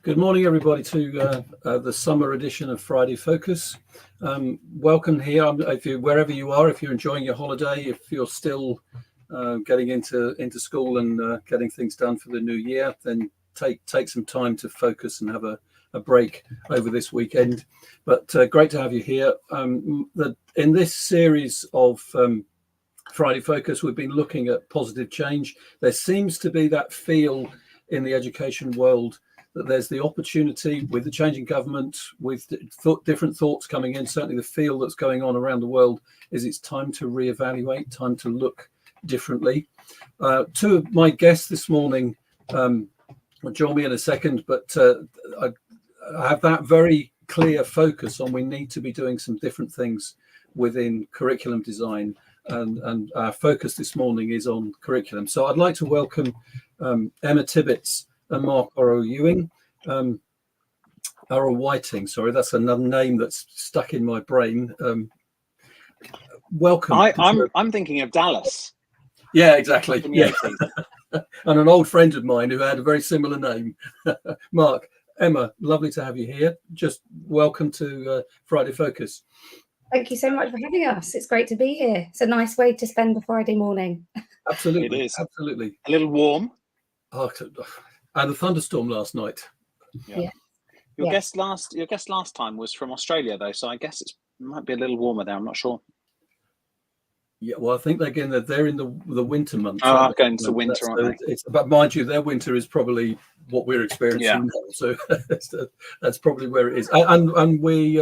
Good morning, everybody, to the summer edition of Friday Focus. Welcome here. Wherever you are, if you're enjoying your holiday, if you're still getting into school and getting things done for the new year, then take some time to focus and have a break over this weekend. But great to have you here. In this series of Friday Focus, we've been looking at positive change. There seems to be that feel in the education world that there's the opportunity with the changing government, with different thoughts coming in. Certainly the feel that's going on around the world is it's time to reevaluate, time to look differently. Two of my guests this morning will join me in a second, but I have that very clear focus on we need to be doing some different things within curriculum design, and our focus this morning is on curriculum. So I'd like to welcome Emma Tibbetts and Mark Orrow-Ewing. Orrow-Whiting, sorry, that's another name that's stuck in my brain. Welcome. I'm thinking of Dallas. Yeah, exactly. Yeah. And an old friend of mine who had a very similar name. Mark, Emma, lovely to have you here. Just welcome to Friday Focus. Thank you so much for having us. It's great to be here. It's a nice way to spend a Friday morning. Absolutely. It is. Absolutely. A little warm. Oh, and a thunderstorm last night. Yeah. Your guest last time was from Australia, though, so I guess it might be a little warmer there. I'm not sure. Yeah, well, I think they're in the winter months. Oh, going into winter, aren't they? But mind you, their winter is probably what we're experiencing now. So that's probably where it is. And we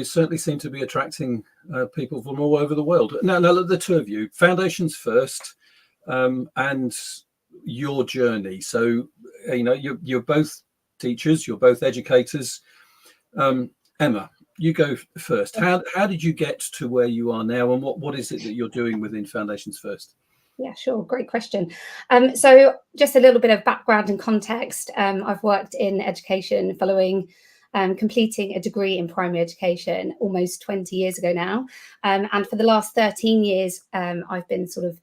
certainly seem to be attracting people from all over the world. Now, the two of you, foundations first, and your journey. So, you're both teachers, you're both educators. Emma, you go first. How did you get to where you are now, and what is it that you're doing within Foundations First? Yeah, sure. Great question. So just a little bit of background and context. I've worked in education following completing a degree in primary education almost 20 years ago now. And for the last 13 years, I've been sort of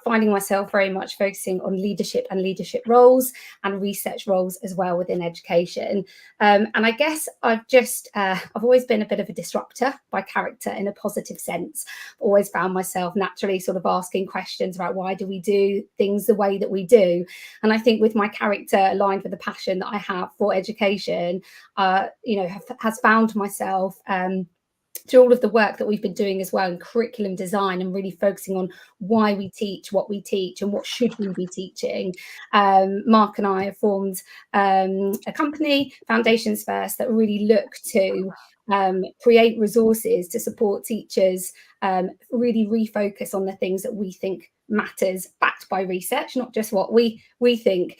finding myself very much focusing on leadership and leadership roles and research roles as well within education. And I guess I've always been a bit of a disruptor by character in a positive sense. I've always found myself naturally sort of asking questions about why do we do things the way that we do. And I think with my character aligned with the passion that I have for education, has found myself through all of the work that we've been doing as well in curriculum design and really focusing on why we teach, what we teach, and what should we be teaching. Mark and I have formed a company, Foundations First, that really look to create resources to support teachers, really refocus on the things that we think matters, backed by research, not just what we think.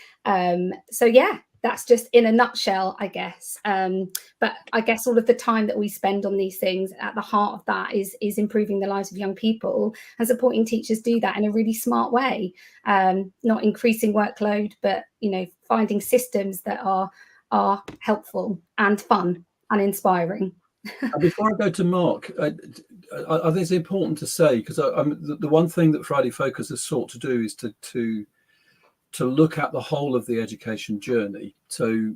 That's just in a nutshell, I guess. But I guess all of the time that we spend on these things, at the heart of that is improving the lives of young people and supporting teachers do that in a really smart way. Not increasing workload, but finding systems that are helpful and fun and inspiring. Before I go to Mark, I think it's important to say, because the one thing that Friday Focus has sought to do is to look at the whole of the education journey. So,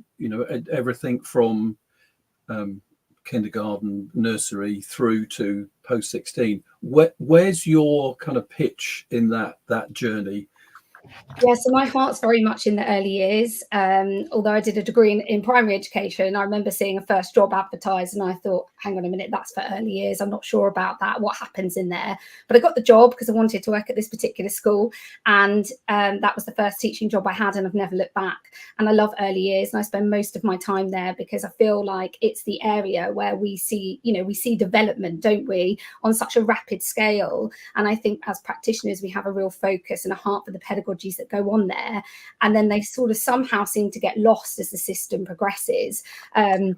everything from kindergarten, nursery through to post 16. Where's your kind of pitch in that journey? Yeah, so my heart's very much in the early years. Although I did a degree in primary education, I remember seeing a first job advertised and I thought, hang on a minute, that's for early years. I'm not sure about that, what happens in there. But I got the job because I wanted to work at this particular school. And that was the first teaching job I had, and I've never looked back. And I love early years, and I spend most of my time there because I feel like it's the area where we see development, don't we, on such a rapid scale. And I think as practitioners, we have a real focus and a heart for the pedagogy that go on there, and then they sort of somehow seem to get lost as the system progresses. And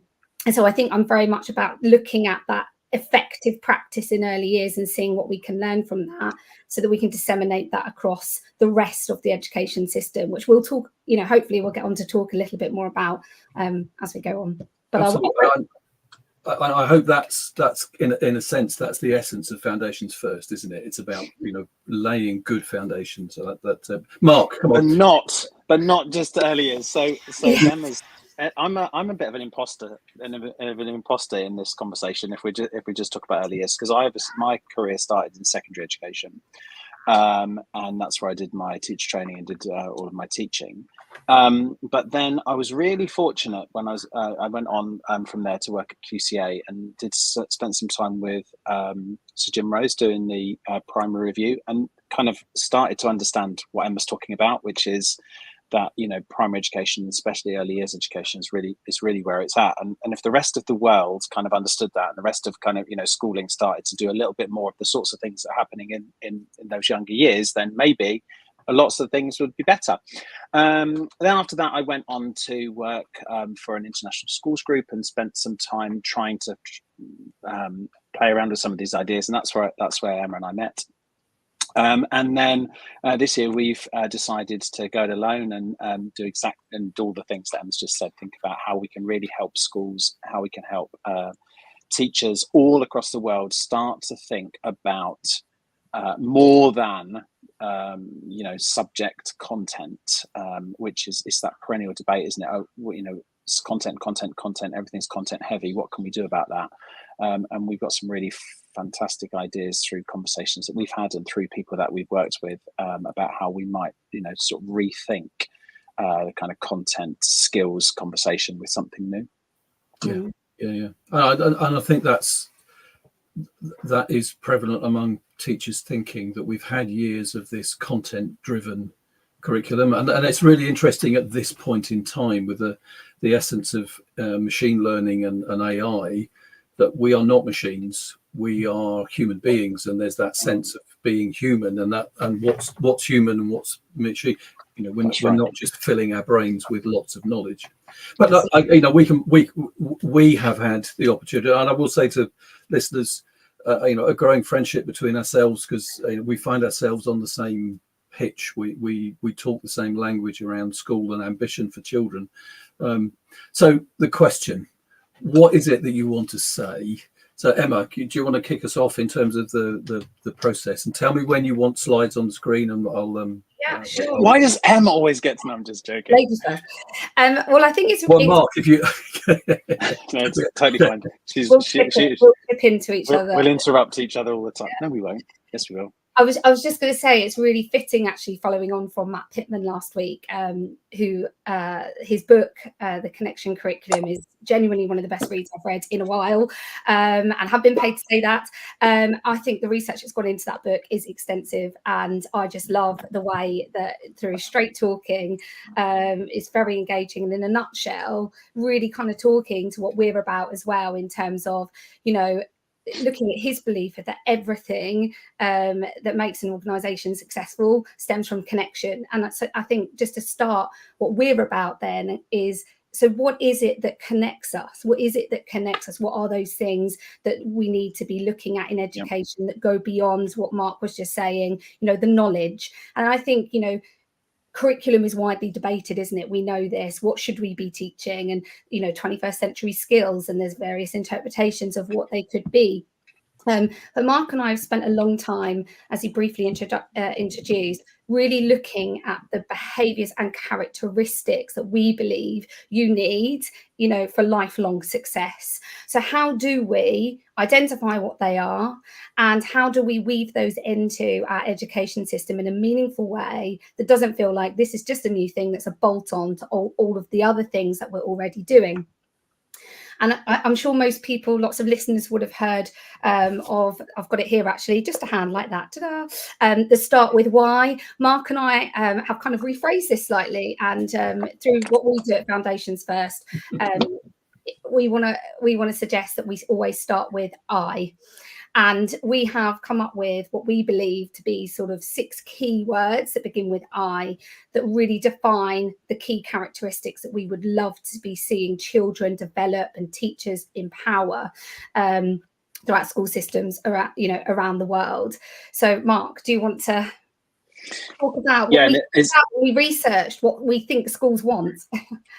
so I think I'm very much about looking at that effective practice in early years and seeing what we can learn from that so that we can disseminate that across the rest of the education system, which we'll talk, hopefully we'll get on to talk a little bit more about as we go on. But I hope that's in a sense that's the essence of Foundations First, isn't it? It's about laying good foundations. So Mark, come on. And not but not just early years. So Yeah. Emma's. I'm a bit of an imposter, in this conversation. If we just talk about early years, because my career started in secondary education, and that's where I did my teacher training and did all of my teaching. But then I was really fortunate when I went on from there to work at QCA and spent some time with Sir Jim Rose doing the primary review, and kind of started to understand what Emma's talking about, which is that, you know, primary education, especially early years education, is really where it's at. And if the rest of the world kind of understood that, and the rest of kind of, you know, schooling started to do a little bit more of the sorts of things that are happening in those younger years, then maybe lots of things would be better. Then after that, I went on to work for an international schools group and spent some time trying to play around with some of these ideas, and that's where Emma and I met. And then this year we've decided to go it alone and do all the things that Emma's just said. Think about how we can really help schools, how we can help teachers all across the world start to think about more than you know, subject content, which is that perennial debate, isn't it? Oh, you know, it's content. Everything's content heavy. What can we do about that? And we've got some really fantastic ideas through conversations that we've had and through people that we've worked with about how we might, you know, sort of rethink the kind of content skills conversation with something new. Yeah. And I think that is prevalent among teachers thinking that we've had years of this content-driven curriculum, and it's really interesting at this point in time with the essence of machine learning and AI, that we are not machines, we are human beings, and there's that sense of being human, and what's human and what's machine. You know, we're not just filling our brains with lots of knowledge. But you know, we have had the opportunity, and I will say to listeners, you know, a growing friendship between ourselves, because we find ourselves on the same pitch. We talk the same language around school and ambition for children. So the question, what is it that you want to say? So Emma, do you want to kick us off in terms of the process, and tell me when you want slides on the screen, and I'll yeah, sure. Why does Emma always get to know? I'm just joking. Ladies first. Well, I think it's Mark, if you No, it's totally fine. We'll flip into each other. We'll interrupt each other all the time. No, we won't. Yes, we will. I was just going to say, it's really fitting, actually, following on from Matt Pittman last week, who his book, The Connection Curriculum, is genuinely one of the best reads I've read in a while, and have been paid to say that. I think the research that's gone into that book is extensive, and I just love the way that through straight talking, it's very engaging, and in a nutshell, really kind of talking to what we're about as well, in terms of, you know, looking at his belief that everything that makes an organisation successful stems from connection. And that's, I think, just to start, what we're about then is, so what is it that connects us? What is it that connects us? What are those things that we need to be looking at in education that go beyond what Mark was just saying, you know, the knowledge? And I think, you know, curriculum is widely debated, isn't it? We know this. What should we be teaching? And, you know, 21st century skills, and there's various interpretations of what they could be. But Mark and I have spent a long time, as he briefly introduced, really looking at the behaviours and characteristics that we believe you need, you know, for lifelong success. So how do we identify what they are, and how do we weave those into our education system in a meaningful way that doesn't feel like this is just a new thing that's a bolt-on to all of the other things that we're already doing? And I'm sure most people, lots of listeners would have heard of, I've got it here actually, just a hand like that, ta-da, the start with why. Mark and I have kind of rephrased this slightly, and through what we do at Foundations First, we want to suggest that we always start with I. And we have come up with what we believe to be sort of 6 key words that begin with I, that really define the key characteristics that we would love to be seeing children develop and teachers empower throughout school systems around the world. So, Mark, do you want to talk about what we researched, what we think schools want?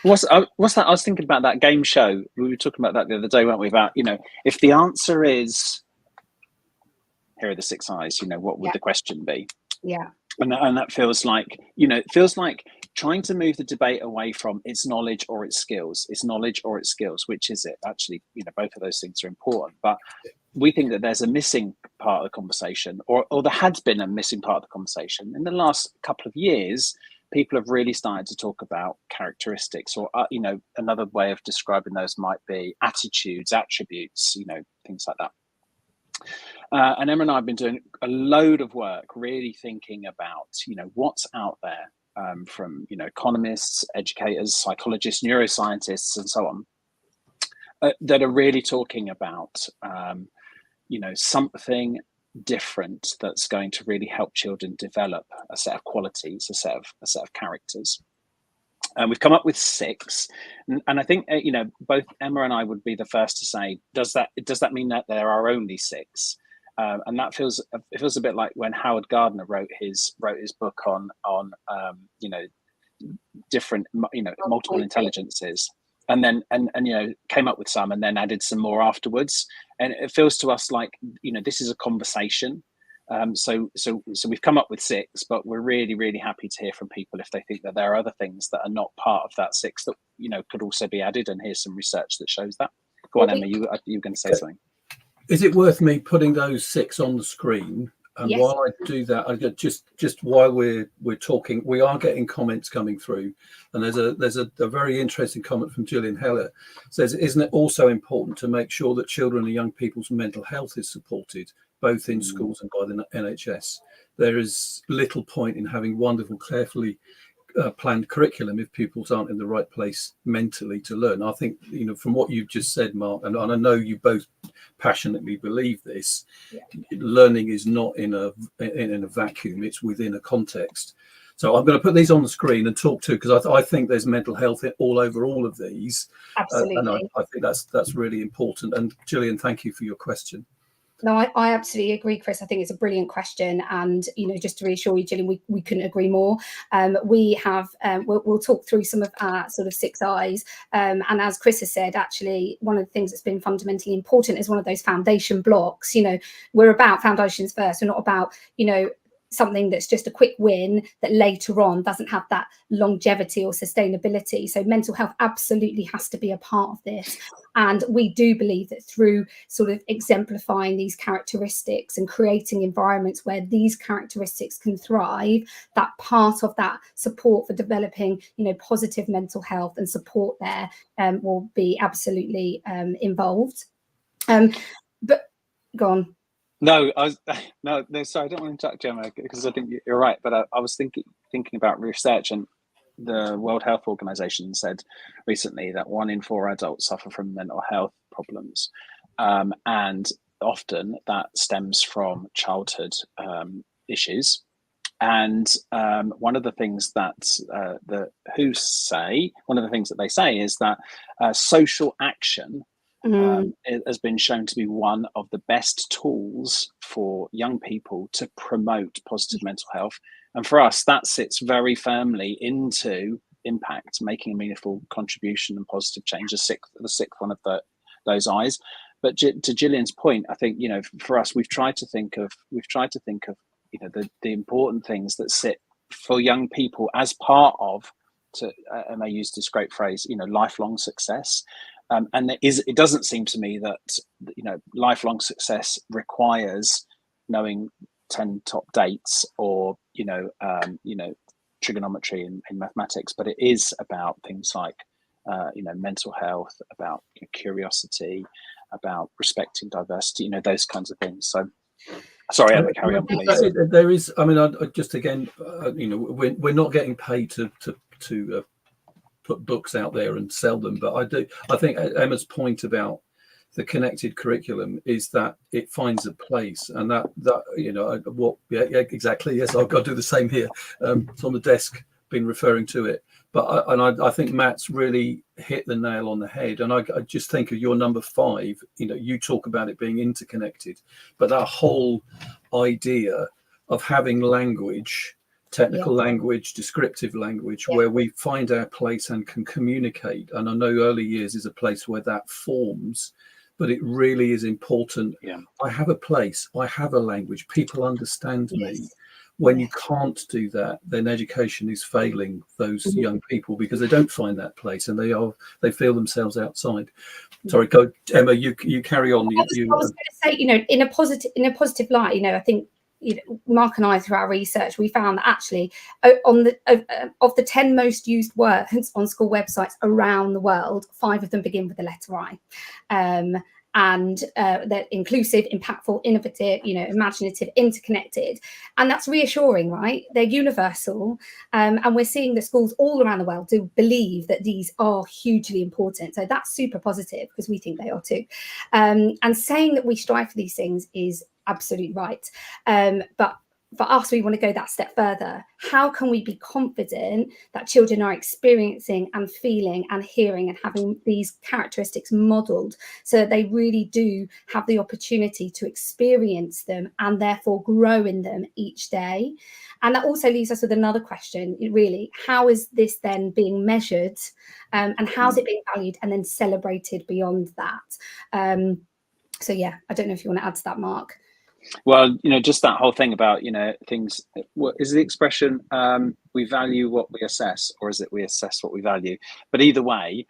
What's that? I was thinking about that game show. We were talking about that the other day, weren't we? About, you know, if the answer is, here are the 6 I's, you know, what would the question be? Yeah. And that feels like, you know, it feels like trying to move the debate away from it's knowledge or it's skills. It's knowledge or it's skills. Which is it? Actually, both of those things are important, but we think that there's a missing part of the conversation, or there had been a missing part of the conversation. In the last couple of years, people have really started to talk about characteristics, or, another way of describing those might be attitudes, attributes, things like that. And Emma and I have been doing a load of work, really thinking about, what's out there from, economists, educators, psychologists, neuroscientists, and so on, that are really talking about, something different that's going to really help children develop a set of qualities, a set of characters. And we've come up with 6, and I think both Emma and I would be the first to say, does that mean that there are only 6? And that feels a bit like when Howard Gardner wrote his book on different multiple intelligences. And then came up with some and then added some more afterwards, and it feels to us like this is a conversation. So we've come up with 6, but we're really, really happy to hear from people if they think that there are other things that are not part of that 6 that could also be added. And here's some research that shows that. Go on, Emma. You were going to say something. Is it worth me putting those 6 on the screen? And Yes. while I do that, I get just while we're talking, we are getting comments coming through, and there's a very interesting comment from Gillian Heller. Says, isn't it also important to make sure that children and young people's mental health is supported both in schools and by the NHS? There is little point in having wonderful, carefully planned curriculum if pupils aren't in the right place mentally to learn. I think from what you've just said, Mark, and I know you both passionately believe this. Yeah. Learning is not in a vacuum; it's within a context. So I'm going to put these on the screen and talk to, because I think there's mental health all over all of these. Absolutely, and I think that's really important. And Gillian, thank you for your question. No, I absolutely agree, Chris. I think it's a brilliant question, and just to reassure you, Gillian, we couldn't agree more. We have we'll talk through some of our sort of 6 I's, and as Chris has said, actually one of the things that's been fundamentally important is one of those foundation blocks. We're about foundations first. We're not about something that's just a quick win that later on doesn't have that longevity or sustainability. So mental health absolutely has to be a part of this. And we do believe that through sort of exemplifying these characteristics and creating environments where these characteristics can thrive, that part of that support for developing, positive mental health and support there will be absolutely involved. But go on. No, sorry, I don't want to interrupt, Gemma, because I think you're right. But I was thinking about research, and the World Health Organization said recently that 1 in 4 adults suffer from mental health problems, and often that stems from childhood issues. And one of the things that the WHO say, one of the things that they say is that social action it has been shown to be one of the best tools for young people to promote positive mental health. And for us, that sits very firmly into impact, making a meaningful contribution and positive change, the sixth one of those I's. But to Gillian's point, I think for us, we've tried to think of the important things that sit for young people as part of, and I use this great phrase, lifelong success. And it doesn't seem to me that lifelong success requires knowing 10 top dates or trigonometry in mathematics, but it is about things like mental health, about curiosity, about respecting diversity, those kinds of things. So sorry, Emma, carry on, please. There is, I just again, we're not getting paid to put books out there and sell them, but I think Emma's point about the connected curriculum is that it finds a place, and exactly, yes, I've got to do the same here. It's on the desk, been referring to it, but I think Matt's really hit the nail on the head. And I just think of your number 5, you talk about it being interconnected, but that whole idea of having language, technical language, descriptive language, where we find our place and can communicate. And I know early years is a place where that forms, but it really is important. I have a place, I have a language, people understand me. When you can't do that, then education is failing those young people because they don't find that place and they feel themselves outside. Sorry, go, Emma. You carry on. I was going to say, you know, in a positive light, you know, I think, you know, Mark and I, through our research, we found that actually of the 10 most used words on school websites around the world, 5 of them begin with the letter I. And they're inclusive, impactful, innovative, you know, imaginative, interconnected. And that's reassuring, right? They're universal. And we're seeing that schools all around the world do believe that these are hugely important. So that's super positive because we think they are too. And saying that we strive for these things is absolutely right. But for us, we want to go that step further. How can we be confident that children are experiencing and feeling and hearing and having these characteristics modeled so that they really do have the opportunity to experience them and therefore grow in them each day? And that also leaves us with another question, really, how is this then being measured, and how's it being valued and then celebrated beyond that? So yeah, I don't know if you want to add to that, Mark. Well, you know, just that whole thing about, you know, things, what is the expression, we value what we assess, or is it we assess what we value? But either way,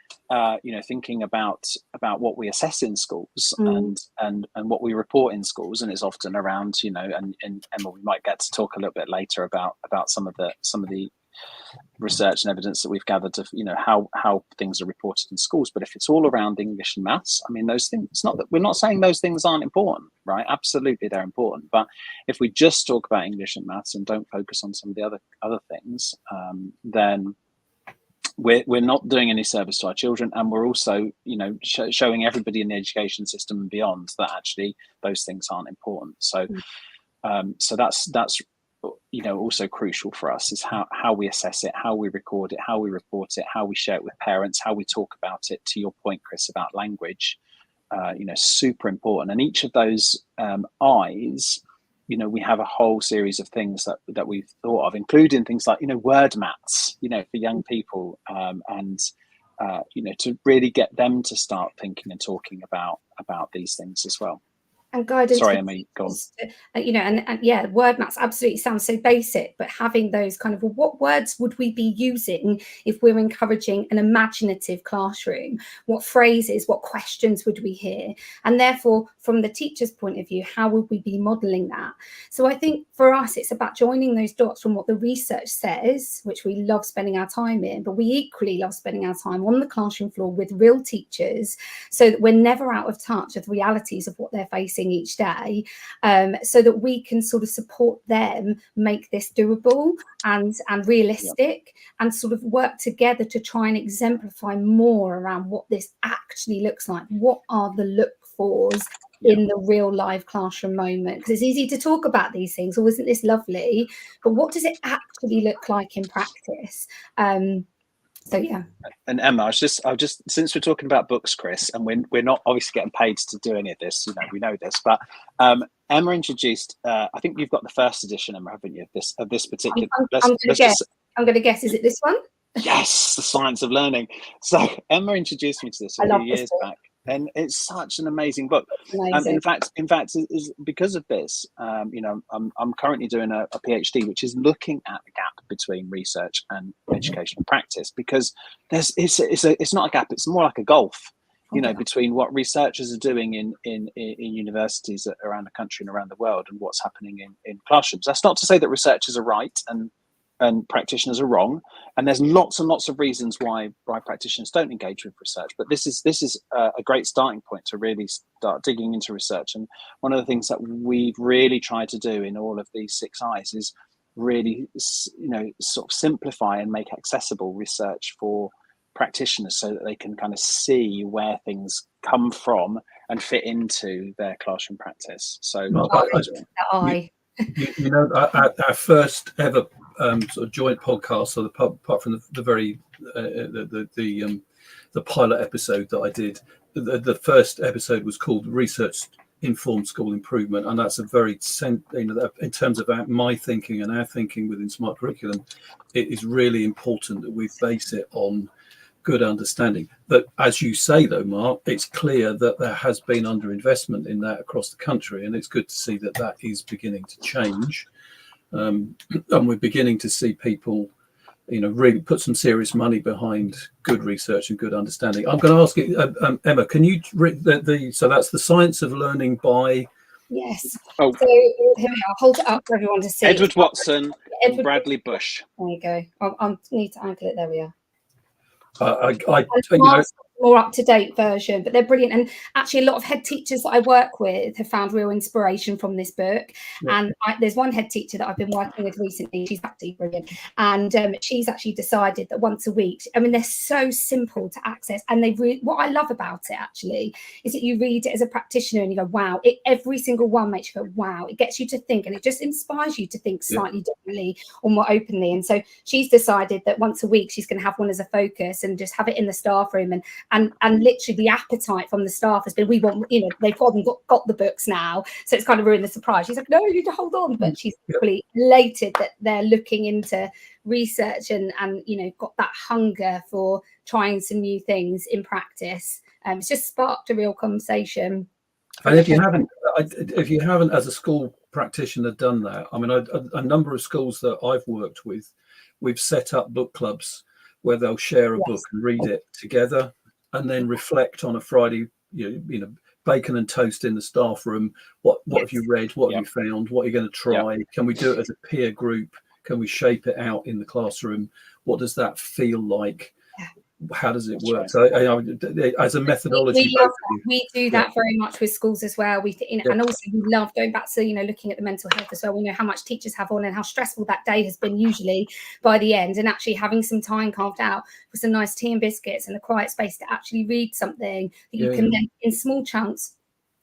you know, thinking about what we assess in schools and what we report in schools, and it's often around, you know, and Emma, we might get to talk a little bit later about some of the research and evidence that we've gathered of, you know, how things are reported in schools. But if it's all around English and maths, I mean, those things, it's not that we're not saying those things aren't important, right? Absolutely, they're important. But if we just talk about English and maths and don't focus on some of the other things, then we're not doing any service to our children, and we're also, you know, showing everybody in the education system and beyond that actually those things aren't important. So so that's you know, also crucial for us is how we assess it, how we record it, how we report it, how we share it with parents, how we talk about it. To your point, Chris, about language, you know, super important. And each of those I's, you know, we have a whole series of things that we've thought of, including things like, you know, word mats, you know, for young people, and you know, to really get them to start thinking and talking about these things as well. And guidance. Sorry, Emma, go on. You know, and yeah, word maps absolutely sounds so basic, but having those kind of, well, what words would we be using if we're encouraging an imaginative classroom? What phrases, what questions would we hear? And therefore, from the teacher's point of view, how would we be modeling that? So I think for us, it's about joining those dots from what the research says, which we love spending our time in, but we equally love spending our time on the classroom floor with real teachers so that we're never out of touch with the realities of what they're facing each day, so that we can sort of support them make this doable and realistic, and sort of work together to try and exemplify more around what this actually looks like. What are the look fors in the real live classroom moment? Because it's easy to talk about these things, oh, isn't this lovely, but what does it actually look like in practice? So yeah. And Emma, I was just since we're talking about books, Chris, and we're not obviously getting paid to do any of this, you know, we know this, but Emma introduced, I think you've got the first edition, Emma, haven't you, of this particular. I'm going to guess. Is it this one? Yes, The Science of Learning. So Emma introduced me to this a few years back, and it's such an amazing book. In fact, is because of this, you know, I'm currently doing a PhD, which is looking at the gap between research and educational practice, because it's not a gap; it's more like a gulf, you know, between what researchers are doing in universities around the country and around the world, and what's happening in classrooms. That's not to say that researchers are right and practitioners are wrong, and there's lots and lots of reasons why practitioners don't engage with research, but this is a great starting point to really start digging into research. And one of the things that we've really tried to do in all of these 6 I's is really, you know, sort of simplify and make accessible research for practitioners so that they can kind of see where things come from and fit into their classroom practice. So you know, our first ever sort of joint podcast, so apart from the very the pilot episode that I did, the first episode was called Research Informed School Improvement, and that's a very, you know, in terms of my thinking and our thinking within Smart Curriculum, it is really important that we base it on good understanding. But as you say, though, Mark, it's clear that there has been underinvestment in that across the country, and it's good to see that is beginning to change. and we're beginning to see people, really put some serious money behind good research and good understanding. I'm going to ask you, Emma, can you so that's The Science of Learning by... Yes. Oh. So here we are. Hold it up for everyone to see. Edward Watson and Edward Bradley Bush. There you go. I need to angle it. There we are. More up-to-date version, but they're brilliant. And actually, a lot of head teachers that I work with have found real inspiration from this book. Yeah. And there's one head teacher that I've been working with recently. She's absolutely brilliant. And she's actually decided that once a week, I mean, they're so simple to access. And what I love about it, actually, is that you read it as a practitioner and you go, wow. Every single one makes you go, wow. It gets you to think, and it just inspires you to think slightly differently or more openly. And so she's decided that once a week, she's going to have one as a focus and just have it in the staff room. And literally the appetite from the staff has been, we want, they've got the books now. So it's kind of ruined the surprise. She's like, no, you need to hold on. But she's really elated that they're looking into research and got that hunger for trying some new things in practice. It's just sparked a real conversation. And if you haven't, as a school practitioner, done that, I mean, a number of schools that I've worked with, we've set up book clubs where they'll share a book and read it together, and then reflect on a Friday, bacon and toast in the staff room. What have you read? What have you found? What are you going to try? Can we do it as a peer group? Can we shape it out in the classroom? What does that feel like? How does it work? So, as a methodology, we do that very much with schools as well. And also we love going back to looking at the mental health as well. We know how much teachers have on and how stressful that day has been usually by the end, and actually having some time carved out for some nice tea and biscuits and a quiet space to actually read something that you can then, in small chunks,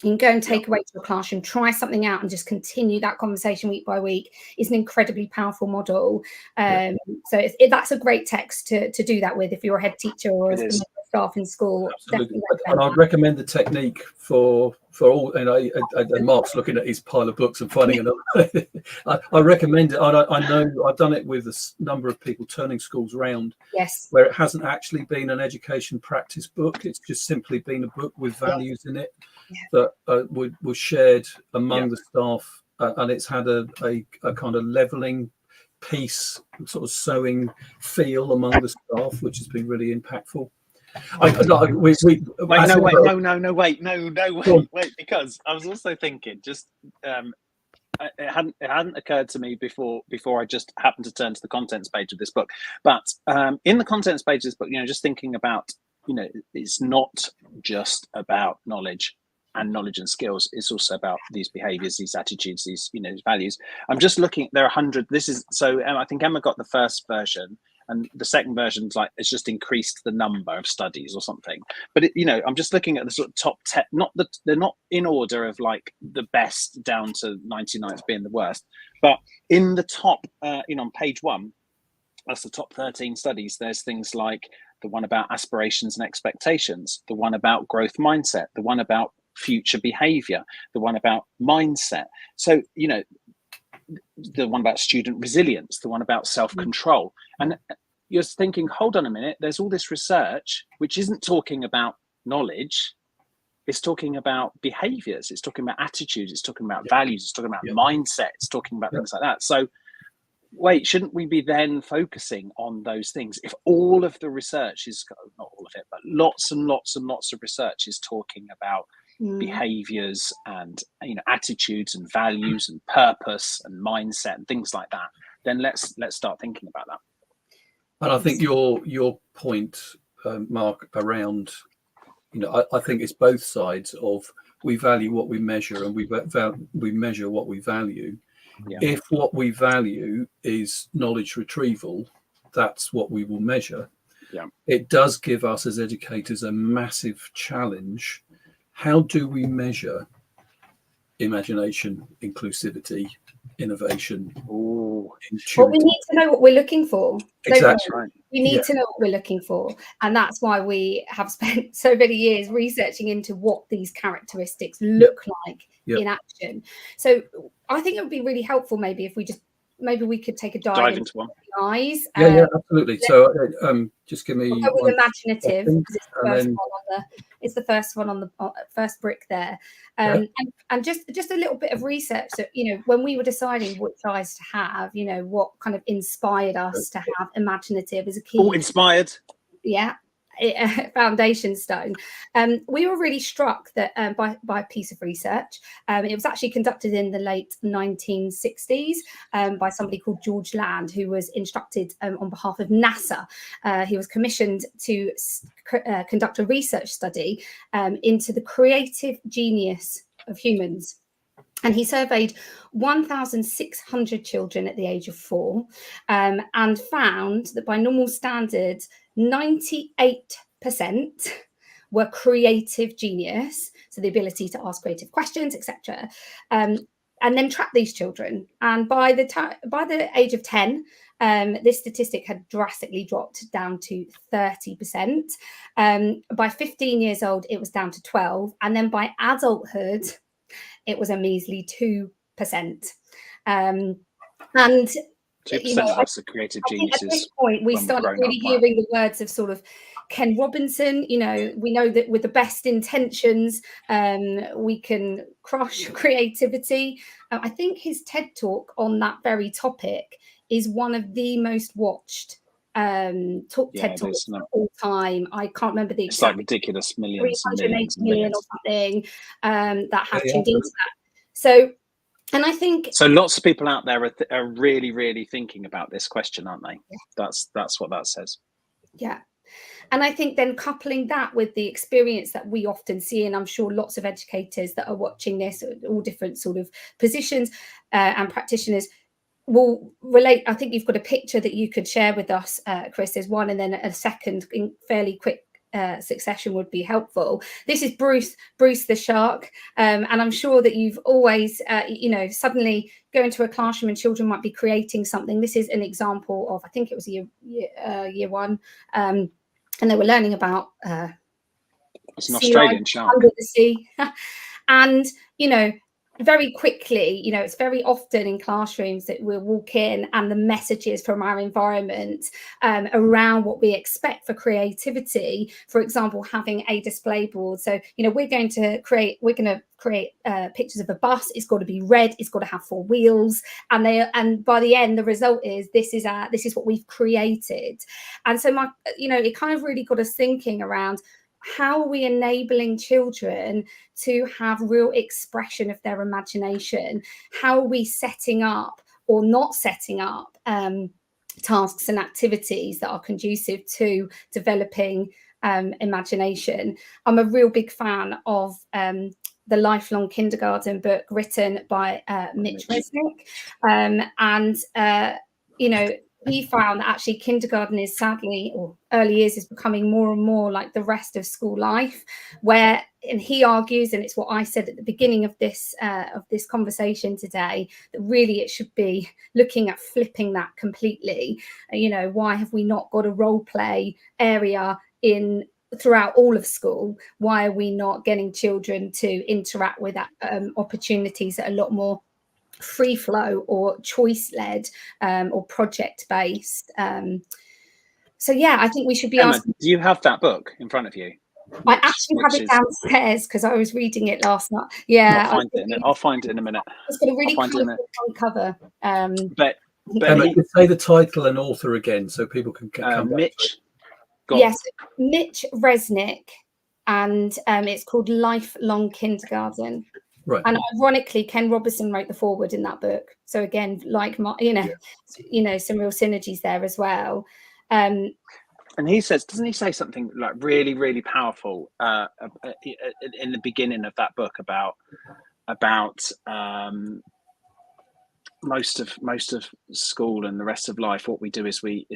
you can go and take away to your classroom, try something out and just continue that conversation week by week is an incredibly powerful model. So that's a great text to do that with if you're a head teacher or a staff in school. Absolutely. And I'd recommend the technique for all, and Mark's looking at his pile of books and finding another. I recommend it. I know I've done it with a number of people, turning schools around. Yes. Where it hasn't actually been an education practice book. It's just simply been a book with values in it that was shared among the staff, and it's had a kind of leveling peace, sort of sewing feel among the staff, which has been really impactful. Wait, because I was also thinking, just it hadn't occurred to me before I just happened to turn to the contents page of this book. But in the contents page of this book, just thinking about, it's not just about knowledge and skills. It's also about these behaviors, these attitudes, these values. I'm just looking. There are 100. This is so. I think Emma got the first version, and the second version's like it's just increased the number of studies or something. But I'm just looking at the sort of top 10. They're not in order of like the best down to 99th being the worst. But in the top, on page 1, that's the top 13 studies. There's things like the one about aspirations and expectations, the one about growth mindset, the one about future behavior, the one about mindset. So, the one about student resilience, the one about self-control. And you're thinking, hold on a minute, there's all this research which isn't talking about knowledge. It's talking about behaviors. It's talking about attitudes. It's talking about values. It's talking about mindset. It's talking about things like that. So wait, shouldn't we be then focusing on those things? If all of the research is, not all of it, but lots and lots and lots of research is talking about behaviors and attitudes and values and purpose and mindset and things like that, then let's start thinking about that. And I think your point, Mark, around I think it's both sides of we value what we measure and we measure what we value. If what we value is knowledge retrieval, that's what we will measure. It does give us as educators a massive challenge. How do we measure imagination, inclusivity, innovation? Well, we need to know what we're looking for. Exactly. Right. We need to know what we're looking for. And that's why we have spent so many years researching into what these characteristics look like in action. So I think it would be really helpful maybe if we could take a dive into one. Eyes. Yeah, absolutely. So just give me imaginative, because it's the first one on It's the first one on the first brick there. And just a little bit of research that, you know, when we were deciding which eyes to have, you know, what kind of inspired us to have imaginative as a key. All inspired. Yeah. Foundation stone. We were really struck that by a piece of research. It was actually conducted in the late 1960s by somebody called George Land, who was instructed on behalf of NASA. He was commissioned to conduct a research study into the creative genius of humans. And he surveyed 1,600 children at the age of 4 and found that by normal standards, 98% were creative genius, so the ability to ask creative questions, etc. And then track these children. And by the age of 10, this statistic had drastically dropped down to 30%. By 15 years old, it was down to 12%. And then by adulthood, it was a measly 2%. And 2% of us are creative geniuses. At this point, we started really hearing the words of sort of Ken Robinson. You know, we know that with the best intentions, we can crush creativity. I think his TED talk on that very topic is one of the most watched TED talks of all time. I can't remember the exact. It's like ridiculous, millions, 380 million or something that have tuned into that. So, and I think so. Lots of people out there are really, really thinking about this question, aren't they? Yeah. That's what that says. Yeah. And I think then coupling that with the experience that we often see, and I'm sure lots of educators that are watching this, all different sort of positions and practitioners, will relate. I think you've got a picture that you could share with us, Chris. There's one, and then a second in fairly quick succession would be helpful. This is Bruce the shark, and I'm sure that you've always, suddenly go into a classroom and children might be creating something. This is an example of, I think it was year one, and they were learning about it's an Australian shark under the sea, and very quickly, it's very often in classrooms that we'll walk in and the messages from our environment around what we expect for creativity, for example, having a display board. So, we're going to create pictures of a bus. It's got to be red. It's got to have 4 wheels. And by the end, the result is this is what we've created. And so it kind of really got us thinking around, how are we enabling children to have real expression of their imagination? How are we setting up or not setting up tasks and activities that are conducive to developing imagination? I'm a real big fan of the Lifelong Kindergarten book written by Mitch Resnick. He found that actually kindergarten is sadly, or early years is becoming more and more like the rest of school life, and he argues, and it's what I said at the beginning of this conversation today, that really it should be looking at flipping that completely. Why have we not got a role play area throughout all of school? Why are we not getting children to interact with opportunities that are a lot more free flow or choice led or project based? So I think we should be Emma, asking. Do you have that book in front of you? I actually have it downstairs because I was reading it last night. I'll find it in a minute. It's got a really colourful cover. But Emma, say the title and author again so people can come back. Mitch. Yes, Mitch Resnick, and it's called Lifelong Kindergarten. Right. And ironically, Ken Robinson wrote the foreword in that book. So again, some real synergies there as well. And he says, doesn't he say something like really, really powerful in the beginning of that book about most of school and the rest of life? What we do is we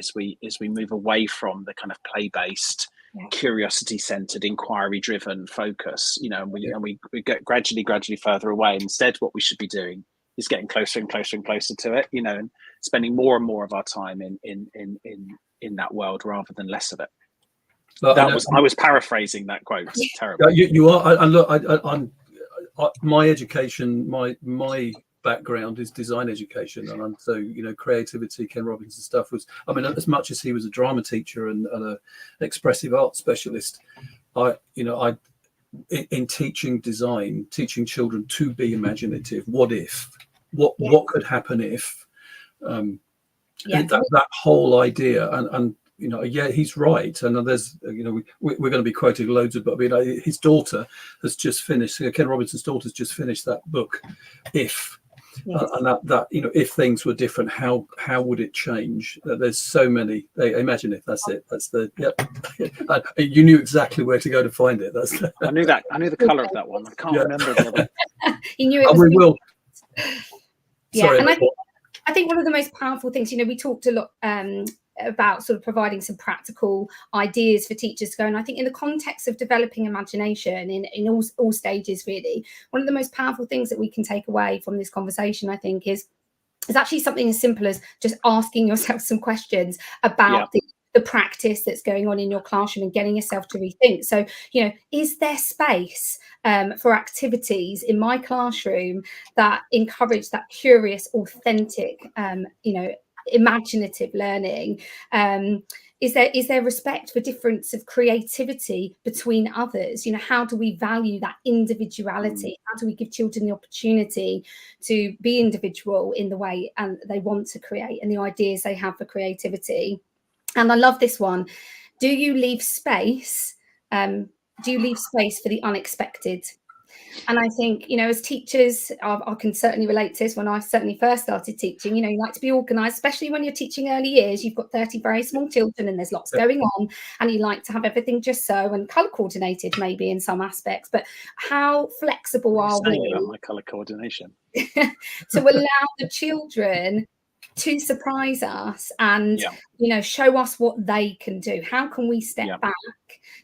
move away from the kind of play-based, curiosity-centered, inquiry-driven focus, and we get gradually further away. Instead, what we should be doing is getting closer and closer and closer to it, and spending more and more of our time in that world rather than less of it. But I was paraphrasing that quote. It's terrible. You are. And look, I'm my education, my background is design education, and so creativity, Ken Robinson stuff was, as much as he was a drama teacher and an expressive arts specialist, in teaching design, teaching children to be imaginative. What if? What could happen if? That whole idea, and yeah, he's right. And there's, we're going to be quoting loads of, but his daughter has just finished. Ken Robinson's daughter's just finished that book, If. Yes. And that if things were different, how would it change? There's so many. Imagine if that's it. That's the you knew exactly where to go to find it. I knew the colour of that one. I can't remember the other. You knew it. We will. Yeah, Sorry, and I think one of the most powerful things, we talked a lot about sort of providing some practical ideas for teachers to go. And I think in the context of developing imagination in all stages, really, one of the most powerful things that we can take away from this conversation, I think, is actually something as simple as just asking yourself some questions about the practice that's going on in your classroom and getting yourself to rethink. So, is there space for activities in my classroom that encourage that curious, authentic, imaginative learning? Is there respect for difference of creativity between others? How do we value that individuality? How do we give children the opportunity to be individual in the way and they want to create and the ideas they have for creativity? And I love this one. Do you leave space? Do you leave space for the unexpected? And I think, as teachers, I can certainly relate to this. When I certainly first started teaching, you like to be organised, especially when you're teaching early years. You've got 30 very small children and there's lots going on, and you like to have everything just so, and colour coordinated maybe in some aspects. But how flexible are we about my colour coordination to allow the children to surprise us and show us what they can do? How can we step back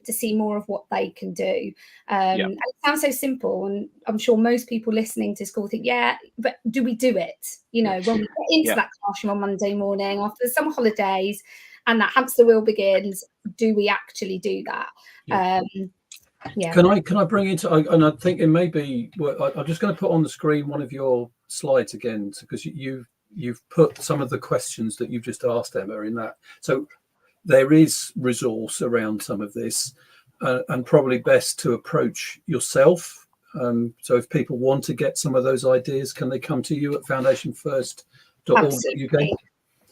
to see more of what they can do? And it sounds so simple, and I'm sure most people listening to school think, but do we do it? When we get into that classroom on Monday morning after the summer holidays and that hamster wheel begins, do we actually do that? Can I bring into, and I think it may be, I'm just going to put on the screen one of your slides again, because you've put some of the questions that you've just asked, Emma, in that. So there is resource around some of this, and probably best to approach yourself. So if people want to get some of those ideas, can they come to you at foundationfirst.org.uk?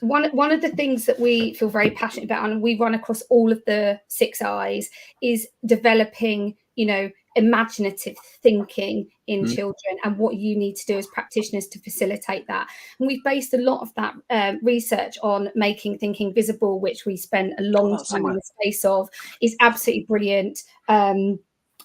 One of the things that we feel very passionate about, and we run across all of the 6 I's, is developing, imaginative thinking in children, and what you need to do as practitioners to facilitate that. And we've based a lot of that research on Making Thinking Visible, which we spent a long time in the space of. Is absolutely brilliant,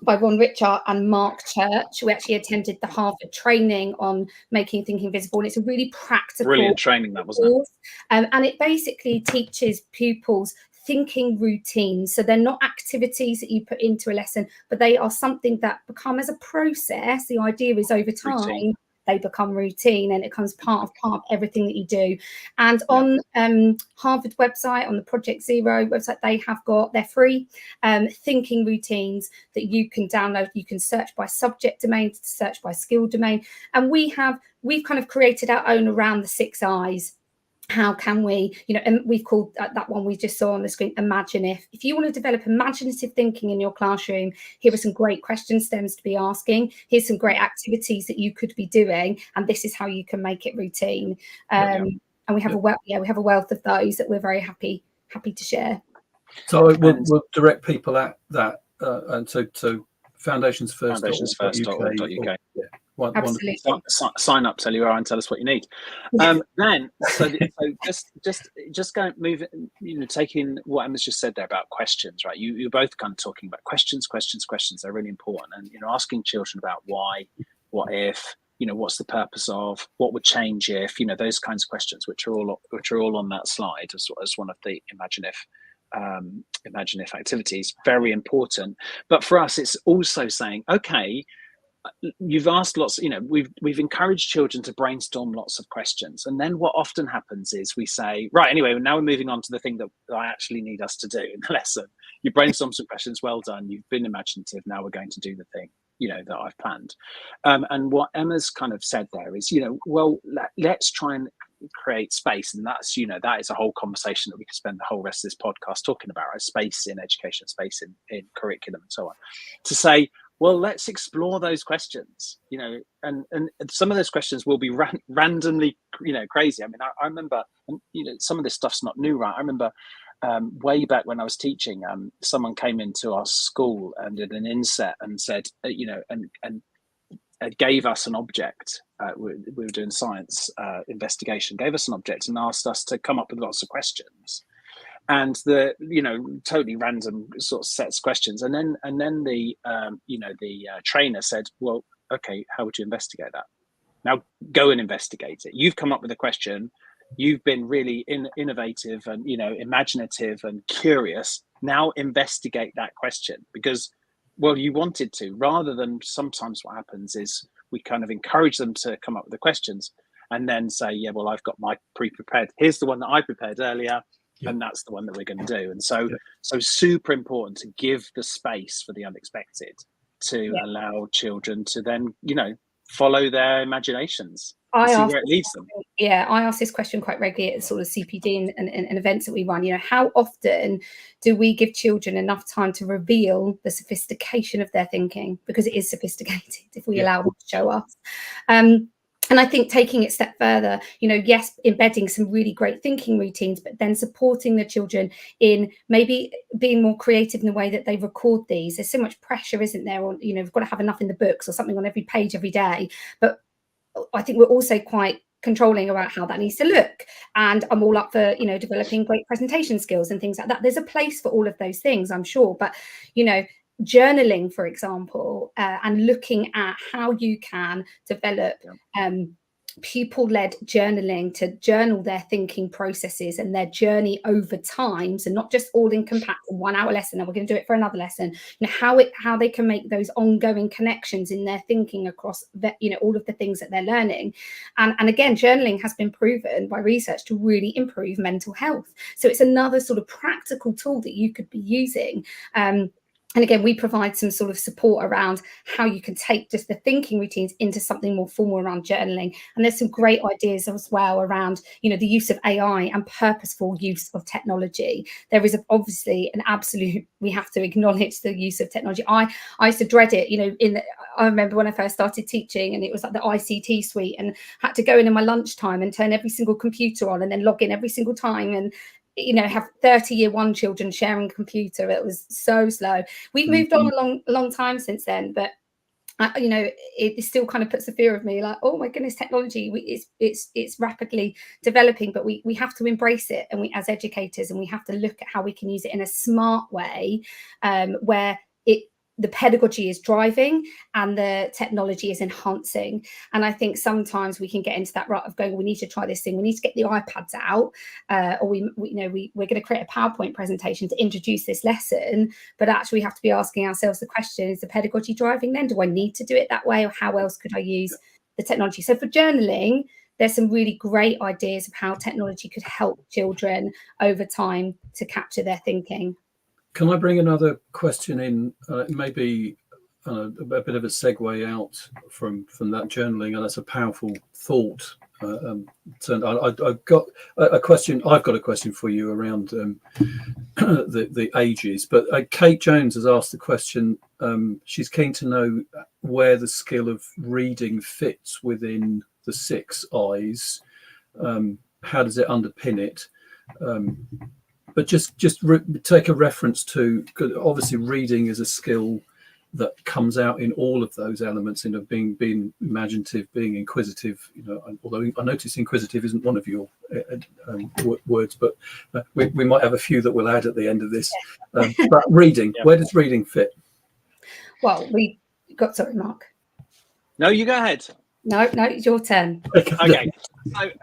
by Ron Richard and Mark Church. We actually attended the Harvard training on Making Thinking Visible, and it's a really practical, brilliant training, that wasn't it? And it basically teaches pupils thinking routines. So they're not activities that you put into a lesson, but they are something that become as a process. The idea is over time they become routine, and it becomes part of everything that you do. And on Harvard website, on the Project Zero website, they're free thinking routines that you can download. You can search by subject domain, search by skill domain, and we've kind of created our own around the 6 I's. How can we, and we've called that one we just saw on the screen, Imagine If. If you want to develop imaginative thinking in your classroom, here are some great question stems to be asking. Here's some great activities that you could be doing, and this is how you can make it routine. And we have a wealth of those that we're very happy to share. So we'll direct people at that, and so foundationsfirst.org.uk. Absolutely. Sign up, tell you are, and tell us what you need. Then, just move. Taking what Emma's just said there about questions, right? You're both kind of talking about questions. They're really important, and asking children about why, what if, what's the purpose of, what would change if, those kinds of questions, which are all on that slide as one of the Imagine If activities. Very important. But for us, it's also saying, okay, you've asked lots, we've encouraged children to brainstorm lots of questions, and then what often happens is we say, right, anyway, now we're moving on to the thing that I actually need us to do in the lesson. You brainstorm some questions, well done, you've been imaginative, now we're going to do the thing that I've planned. And what Emma's kind of said there is, let's try and create space, and that's that is a whole conversation that we could spend the whole rest of this podcast talking about, right? Space in education, space in curriculum, and so on, to say, well, let's explore those questions, and some of those questions will be randomly, crazy. I mean, I remember, and some of this stuff's not new, right? I remember way back when I was teaching, someone came into our school and did an inset and said, and gave us an object. We were doing science investigation, gave us an object and asked us to come up with lots of questions. And the totally random sort of sets of questions, and then the trainer said, well, okay, how would you investigate that? Now go and investigate it. You've come up with a question, you've been really innovative and imaginative and curious. Now investigate that question, because well, you wanted to, rather than sometimes what happens is we kind of encourage them to come up with the questions and then say, yeah, well, I've got my pre-prepared, here's the one that I prepared earlier. Yeah. And that's the one that we're going to do. And so, so super important to give the space for the unexpected, to allow children to then, follow their imaginations and see where it leads them. Yeah, I ask this question quite regularly at sort of CPD and events that we run. How often do we give children enough time to reveal the sophistication of their thinking? Because it is sophisticated if we allow them to show us. And I think taking it a step further, yes, embedding some really great thinking routines, but then supporting the children in maybe being more creative in the way that they record these. There's so much pressure, isn't there? On, we've got to have enough in the books or something on every page every day. But I think we're also quite controlling about how that needs to look. And I'm all up for, developing great presentation skills and things like that. There's a place for all of those things, I'm sure. But, journaling, for example, and looking at how you can develop pupil-led journaling to journal their thinking processes and their journey over time. So not just all in compact 1 hour lesson, and we're going to do it for another lesson. How they can make those ongoing connections in their thinking across all of the things that they're learning. And again, journaling has been proven by research to really improve mental health. So it's another sort of practical tool that you could be using. And again, we provide some sort of support around how you can take just the thinking routines into something more formal around journaling. And there's some great ideas as well around, the use of AI and purposeful use of technology. There is obviously an absolute, we have to acknowledge the use of technology. I used to dread it, I remember when I first started teaching, and it was like the ICT suite, and had to go in my lunchtime and turn every single computer on and then log in every single time, and have 30 year one children sharing a computer. It was so slow. We've moved on a long time since then, but it still kind of puts the fear of me, like, oh my goodness, technology, it's rapidly developing, but we have to embrace it, and we as educators, and we have to look at how we can use it in a smart way, where the pedagogy is driving and the technology is enhancing. And I think sometimes we can get into that rut of going, we need to try this thing, we need to get the iPads out, or we're going to create a PowerPoint presentation to introduce this lesson. But actually we have to be asking ourselves the question, is the pedagogy driving then? Do I need to do it that way, or how else could I use the technology? So for journaling, there's some really great ideas of how technology could help children over time to capture their thinking. Can I bring another question in? Maybe a bit of a segue out from that journaling, and that's a powerful thought. I've got a question. I've got a question for you around the ages. But Kate Jones has asked the question. She's keen to know where the skill of reading fits within the 6 eyes. How does it underpin it? But just take a reference to, obviously reading is a skill that comes out in all of those elements, being imaginative, being inquisitive. Although I notice inquisitive isn't one of your words, but we might have a few that we'll add at the end of this. But reading, where does reading fit? Well, sorry, Mark. No, you go ahead. No, it's your turn. Okay.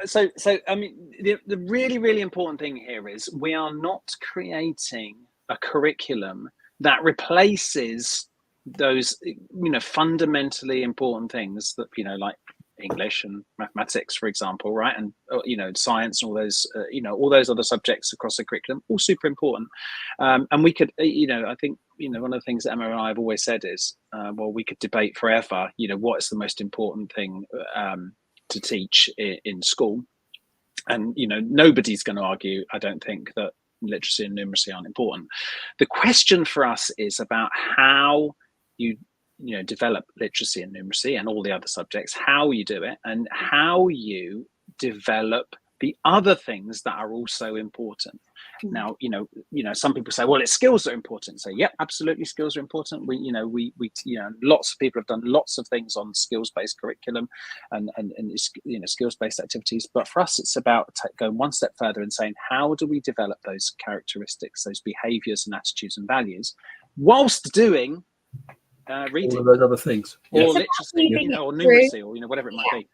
So I mean, the really, really important thing here is we are not creating a curriculum that replaces those, fundamentally important things that, like English and mathematics, for example, right? And, science and all those, all those other subjects across the curriculum, all super important. And we could, I think, one of the things that Emma and I have always said is, well, we could debate forever, what is the most important thing to teach in school. And, nobody's going to argue, I don't think, that literacy and numeracy aren't important. The question for us is about how you develop literacy and numeracy and all the other subjects, how you do it, and how you develop the other things that are also important. Now, some people say, well, it's skills that are important. So, yep, absolutely, skills are important. We lots of people have done lots of things on skills-based curriculum and skills-based activities. But for us, it's about going one step further and saying, how do we develop those characteristics, those behaviours and attitudes and values, whilst doing reading, all of those other things, or yes. literacy, or numeracy, or whatever it might be.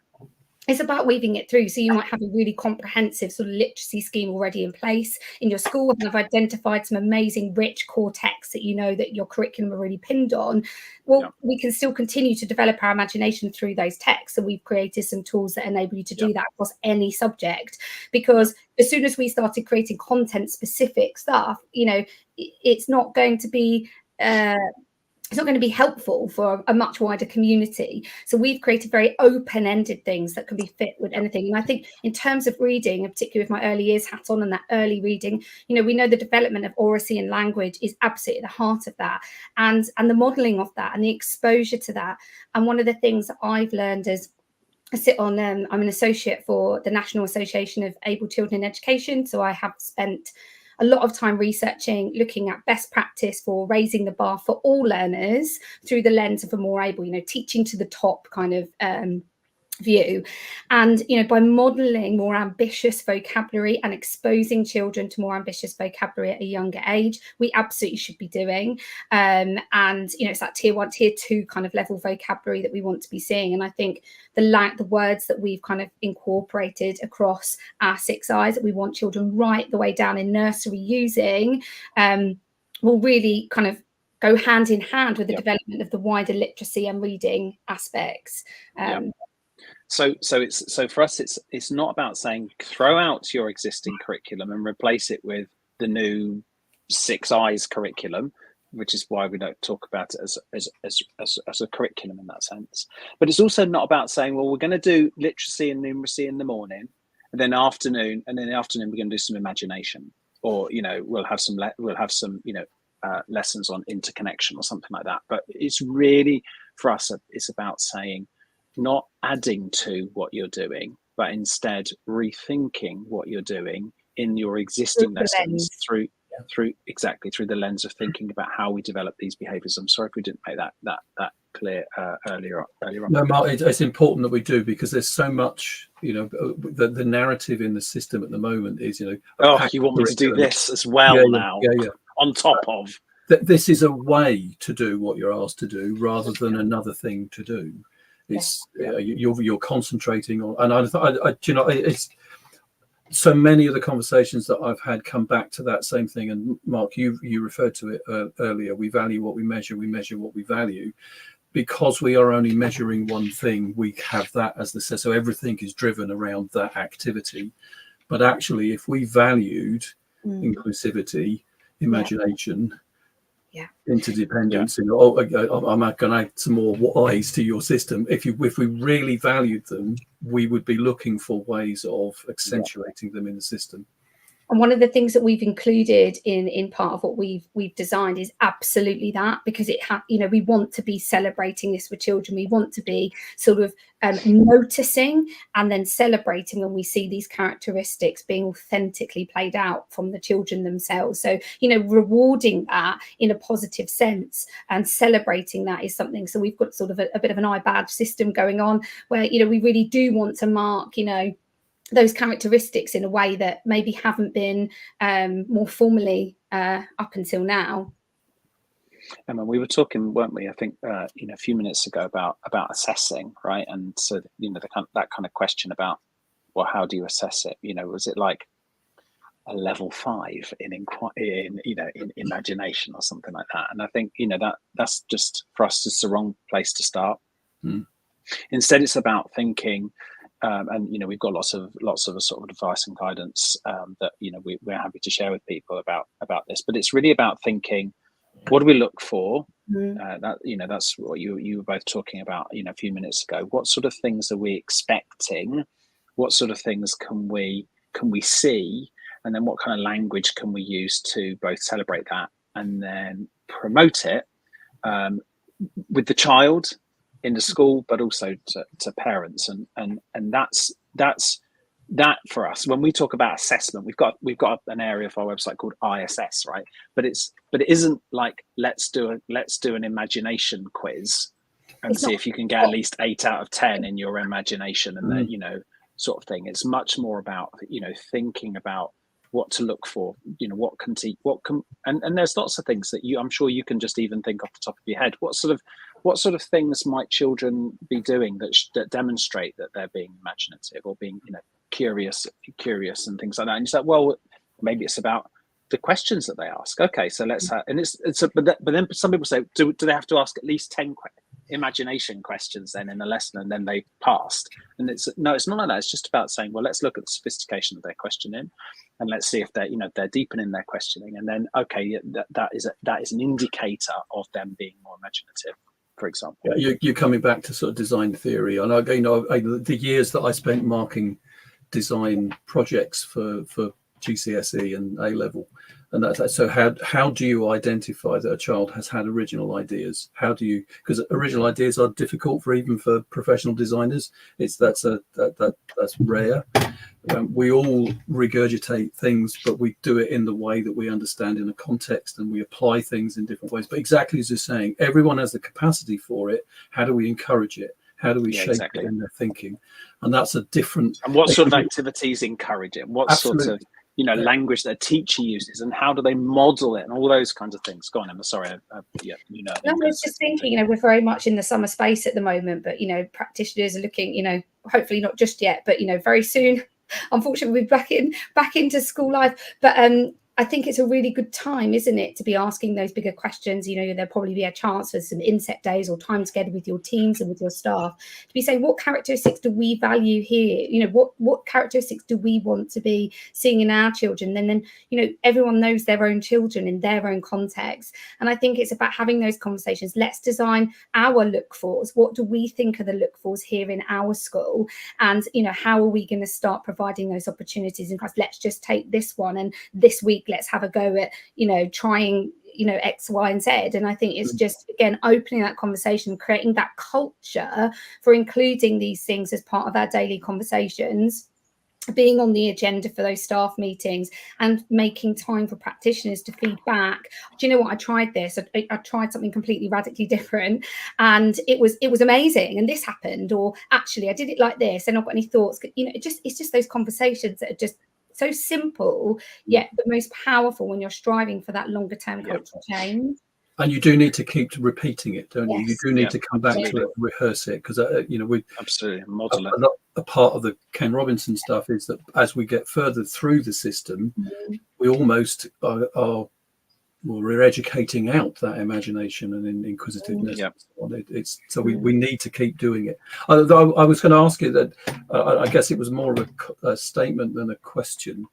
It's about weaving it through. So you might have a really comprehensive sort of literacy scheme already in place in your school, and have identified some amazing, rich core texts that that your curriculum are really pinned on. Well, we can still continue to develop our imagination through those texts. And we've created some tools that enable you to do that across any subject. Because as soon as we started creating content specific stuff, it's not going to be helpful for a much wider community. So we've created very open-ended things that can be fit with anything. And I think in terms of reading, and particularly with my early years hat on and that early reading, we know the development of oracy and language is absolutely at the heart of that, and the modelling of that and the exposure to that. And one of the things that I've learned is I sit on, I'm an associate for the National Association of Able Children in Education. So I have spent a lot of time researching, looking at best practice for raising the bar for all learners through the lens of a more able, teaching to the top kind of view. And by modeling more ambitious vocabulary and exposing children to more ambitious vocabulary at a younger age, we absolutely should be doing. And it's that tier 1, tier 2 kind of level vocabulary that we want to be seeing. And I think the words that we've kind of incorporated across our 6 I's that we want children right the way down in nursery using will really kind of go hand in hand with the development of the wider literacy and reading aspects. So for us, it's not about saying throw out your existing curriculum and replace it with the new 6 I's curriculum, which is why we don't talk about it as a curriculum in that sense. But it's also not about saying, well, we're going to do literacy and numeracy in the morning, and then in the afternoon we're going to do some imagination, or we'll have some lessons on interconnection or something like that. But it's really, for us, it's about saying, not adding to what you're doing, but instead rethinking what you're doing in your existing lessons through the lens of thinking about how we develop these behaviors. I'm sorry if we didn't make that clear earlier on. No, Mark, it's important that we do, because there's so much, the narrative in the system at the moment is, you want me to do this as well now, on top of. This is a way to do what you're asked to do rather than another thing to do. It's you're concentrating on, and it's so many of the conversations that I've had come back to that same thing. And Mark, you referred to it earlier. We value what we measure what we value. Because we are only measuring one thing, we have that as so everything is driven around that activity. But actually, if we valued inclusivity, imagination, interdependence, I'm going to add some more I's to your system. If we really valued them, we would be looking for ways of accentuating them in the system. And one of the things that we've included in part of what we've designed is absolutely that, because we want to be celebrating this with children. We want to be sort of noticing and then celebrating when we see these characteristics being authentically played out from the children themselves. So, rewarding that in a positive sense and celebrating that is something. So we've got sort of a bit of an eye badge system going on where, we really do want to mark, those characteristics in a way that maybe haven't been more formally up until now. Emma, we were talking, weren't we? I think a few minutes ago about assessing, right? And so that kind of question about, well, how do you assess it? Was it like a level 5 in imagination or something like that? And I think that's just, for us, just the wrong place to start. Instead, it's about thinking. And we've got lots of sort of advice and guidance that we're happy to share with people about this. But it's really about thinking, what do we look for? That's what you were both talking about a few minutes ago. What sort of things are we expecting? What sort of things can we see? And then what kind of language can we use to both celebrate that and then promote it with the child in the school, but also to parents, and that's that for us. When we talk about assessment, we've got an area of our website called ISS, right? But it isn't like let's do an imagination quiz and see if you can get at least 8 out of 10 in your imagination, and then, you know, sort of thing. It's much more about, you know, thinking about what to look for, you know, what can and there's lots of things that I'm sure you can just even think off the top of your head. What sort of things might children be doing that demonstrate that they're being imaginative or being, you know, curious and things like that? And you say, well, maybe it's about the questions that they ask. Okay, so let's have, and but then some people say, do they have to ask at least 10 imagination questions then in a lesson, and then they passed? And it's not like that. It's just about saying, well, let's look at the sophistication of their questioning, and let's see if they're deepening their questioning, and then okay, that is an indicator of them being more imaginative, for example. Yeah, you're coming back to sort of design theory, and the years that I spent marking design projects for GCSE and A level, and that's so how do you identify that a child has had original ideas? How do you, because original ideas are difficult for professional designers. That's rare. We all regurgitate things, but we do it in the way that we understand in a context, and we apply things in different ways. But exactly as you're saying, everyone has the capacity for it. How do we encourage it? How do we shape it in their thinking? And that's a different. And what sort of activities encourage it? What sort of, you know, language their teacher uses, and how do they model it, and all those kinds of things. Go on, Emma. Sorry, yeah, you know. No, I was just thinking, you know, we're very much in the summer space at the moment, but, you know, practitioners are looking, you know, hopefully not just yet, but, you know, very soon, unfortunately, we'll be back into school life. But I think it's a really good time, isn't it, to be asking those bigger questions. You know, there'll probably be a chance for some inset days or time together with your teams and with your staff to be saying, what characteristics do we value here? You know, what characteristics do we want to be seeing in our children? And then, you know, everyone knows their own children in their own context. And I think it's about having those conversations. Let's design our look fors. What do we think are the look fors here in our school? And, you know, how are we going to start providing those opportunities in class? Let's just take this one, and this week let's have a go at, you know, trying, you know, X, Y, and Z. And I think it's just, again, opening that conversation, creating that culture for including these things as part of our daily conversations, being on the agenda for those staff meetings, and making time for practitioners to feed back. Do you know what? I tried this. I tried something completely radically different, and it was amazing. And this happened, or actually I did it like this, and I've got any thoughts. You know, it's just those conversations that are just so simple, yet the most powerful when you're striving for that longer term cultural change. And you do need to keep repeating it, don't you? Yes. You do need to come back to it and rehearse it, because you know, we absolutely model it. A part of the Ken Robinson stuff is that as we get further through the system, we almost we're educating out that imagination and inquisitiveness. So we need to keep doing it. I was going to ask you that. I guess it was more of a statement than a question.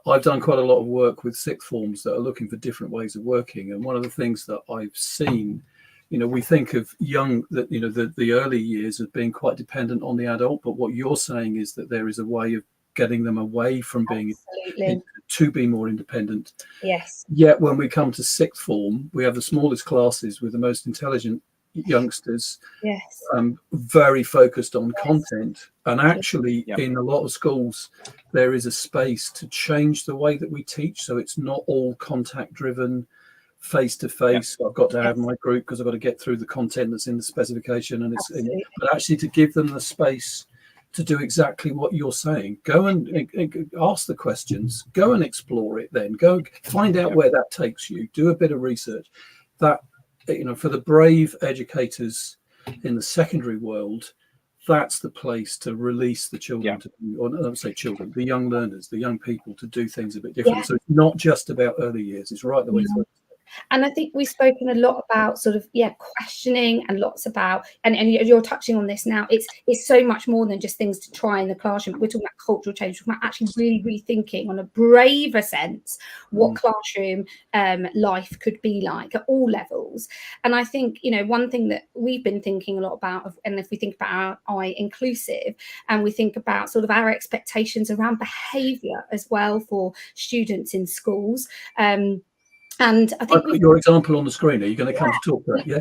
I've done quite a lot of work with sixth forms that are looking for different ways of working, and one of the things that I've seen, you know, we think of the early years as being quite dependent on the adult, but what you're saying is that there is a way of getting them away from being to be more independent. Yes. Yet when we come to sixth form, we have the smallest classes with the most intelligent youngsters. Yes. Very focused on content, and actually in a lot of schools there is a space to change the way that we teach, so it's not all contact driven, face to face. I've got to have my group because I've got to get through the content that's in the specification, and but actually to give them the space to do exactly what you're saying. Go and ask the questions, go and explore it, then go find out where that takes you, do a bit of research. That, you know, for the brave educators in the secondary world, that's the place to release the children, or I don't say children, the young learners, the young people, to do things a bit different. So it's not just about early years, it's right the way through. And I think we've spoken a lot about sort of questioning, and lots about, and you're touching on this now, it's so much more than just things to try in the classroom. We're talking about cultural change, we're talking about actually really rethinking on a braver sense what classroom life could be like at all levels. And I think, you know, one thing that we've been thinking a lot about, and if we think about our inclusive, and we think about sort of our expectations around behaviour as well for students in schools, and I think your example on the screen, are you going to come to talk about? Yeah,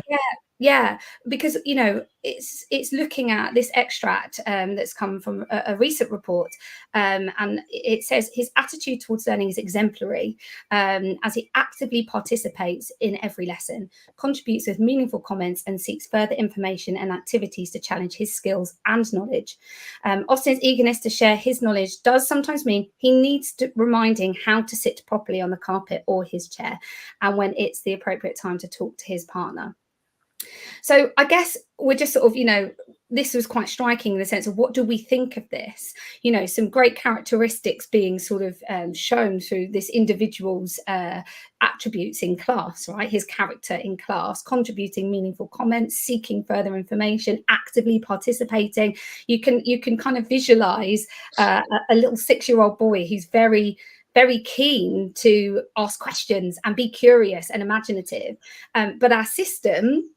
Yeah, because it's looking at this extract that's come from a recent report, and it says his attitude towards learning is exemplary, as he actively participates in every lesson, contributes with meaningful comments, and seeks further information and activities to challenge his skills and knowledge. Austin's eagerness to share his knowledge does sometimes mean he needs to reminding how to sit properly on the carpet or his chair, and when it's the appropriate time to talk to his partner. So I guess we're just sort of, this was quite striking in the sense of what do we think of this? Some great characteristics being sort of shown through this individual's attributes in class, right? His character in class, contributing meaningful comments, seeking further information, actively participating. You can kind of visualize a little 6-year-old boy who's very keen to ask questions and be curious and imaginative. But our system,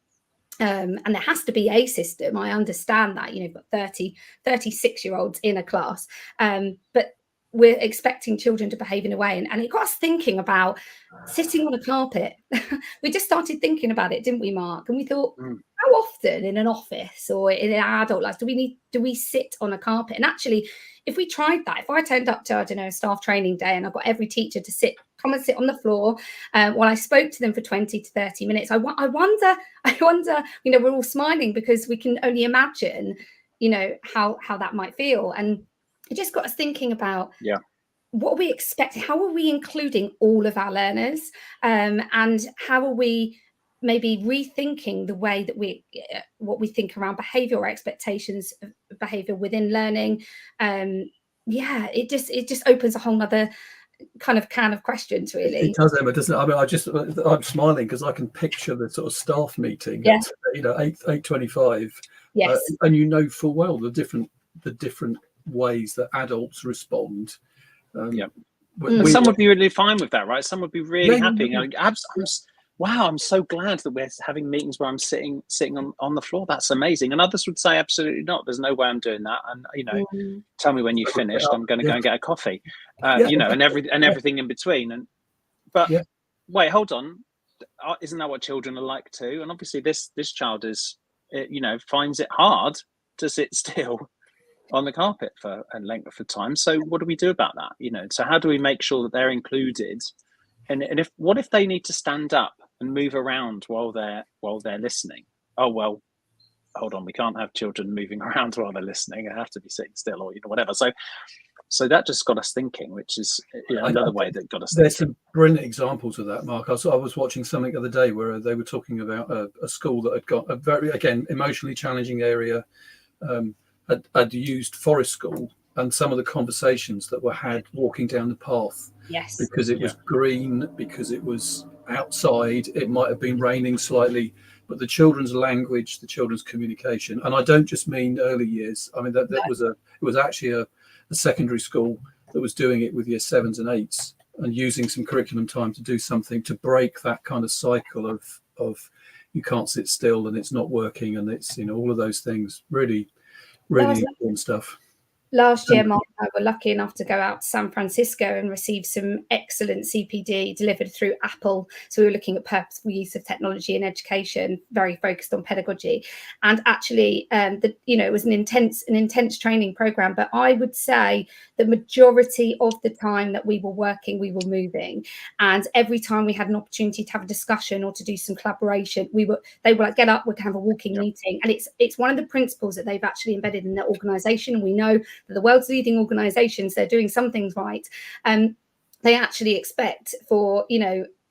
and there has to be a system, I understand that, you've got 36-year-olds in a class, but we're expecting children to behave in a way. And it got us thinking about sitting on a carpet. We just started thinking about it, didn't we, Mark? And we thought, how often in an office or in our adult lives do we sit on a carpet? And actually, if we tried that, if I turned up to, a staff training day and I got every teacher to come and sit on the floor while I spoke to them for 20 to 30 minutes, I wonder, we're all smiling because we can only imagine, how that might feel. And it just got us thinking about what we expect. How are we including all of our learners? And how are we maybe rethinking the way that what we think around behavior or expectations of behavior within learning? It just opens a whole nother kind of can of questions, really. It does, Emma, doesn't it? I mean, I'm smiling because I can picture the sort of staff meeting at 8:25. Yes. And full well the different ways that adults respond. Some would be really fine with that, right? Some would be really happy. I'm so glad that we're having meetings where I'm sitting on the floor. That's amazing. And others would say, absolutely not. There's no way I'm doing that. And tell me when you've finished. I'm going to go and get a coffee. And everything in between. Wait, hold on. Isn't that what children are like too? And obviously, this child finds it hard to sit still on the carpet for a length of time. So what do we do about that? So how do we make sure that they're included? And what if they need to stand up and move around while they're listening? Oh, well, hold on, we can't have children moving around while they're listening. They have to be sitting still or whatever. So that just got us thinking, which is another way that got us thinking. There's some brilliant examples of that, Mark. I was watching something the other day where they were talking about a school that had got a very, again, emotionally challenging area, had used Forest School, and some of the conversations that were had walking down the path. Yes. Because it was green, because it was outside, it might have been raining slightly, but the children's language, the children's communication, and I don't just mean early years. I mean it was actually a secondary school that was doing it with year 7s and 8s and using some curriculum time to do something to break that kind of cycle of you can't sit still and it's not working and it's all of those things. Really important stuff. Last year, Mark and I were lucky enough to go out to San Francisco and receive some excellent CPD delivered through Apple. So we were looking at purposeful use of technology in education, very focused on pedagogy. And actually, it was an intense training program. But I would say the majority of the time that we were working, we were moving. And every time we had an opportunity to have a discussion or to do some collaboration, they were like, get up, we can have a walking meeting. And it's one of the principles that they've actually embedded in their organization. And we know the world's leading organizations, they're doing some things right. They actually expect for,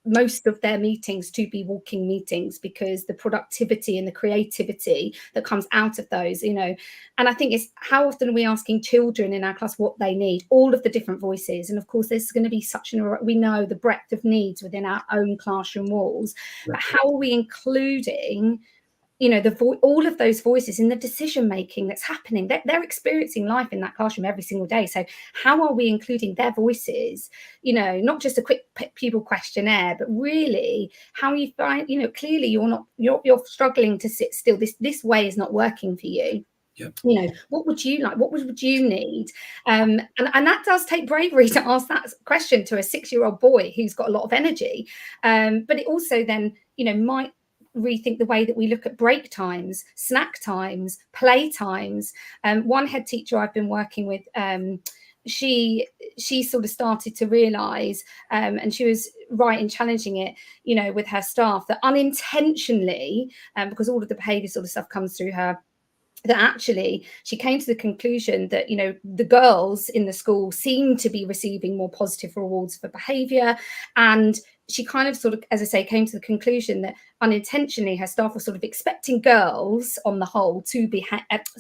most of their meetings to be walking meetings because the productivity and the creativity that comes out of those, and I think it's how often are we asking children in our class what they need, all of the different voices. And of course, there's going to be we know the breadth of needs within our own classroom walls, but how are we including all of those voices in the decision making that's happening? They're experiencing life in that classroom every single day. So how are we including their voices? Not just a quick pupil questionnaire, but really how you find, clearly you're struggling to sit still. This way is not working for you. Yep. What would you like? What would you need? And that does take bravery to ask that question to a 6-year-old boy who's got a lot of energy. But it also then, rethink the way that we look at break times, snack times, play times. One head teacher I've been working with, she sort of started to realize, and she was right in challenging it, you know, with her staff, that unintentionally, because all of the behavior sort of stuff comes through her, that actually she came to the conclusion that, you know, the girls in the school seem to be receiving more positive rewards for behavior. And she kind of sort of, as I say, came to the conclusion that unintentionally her staff were sort of expecting girls on the whole to be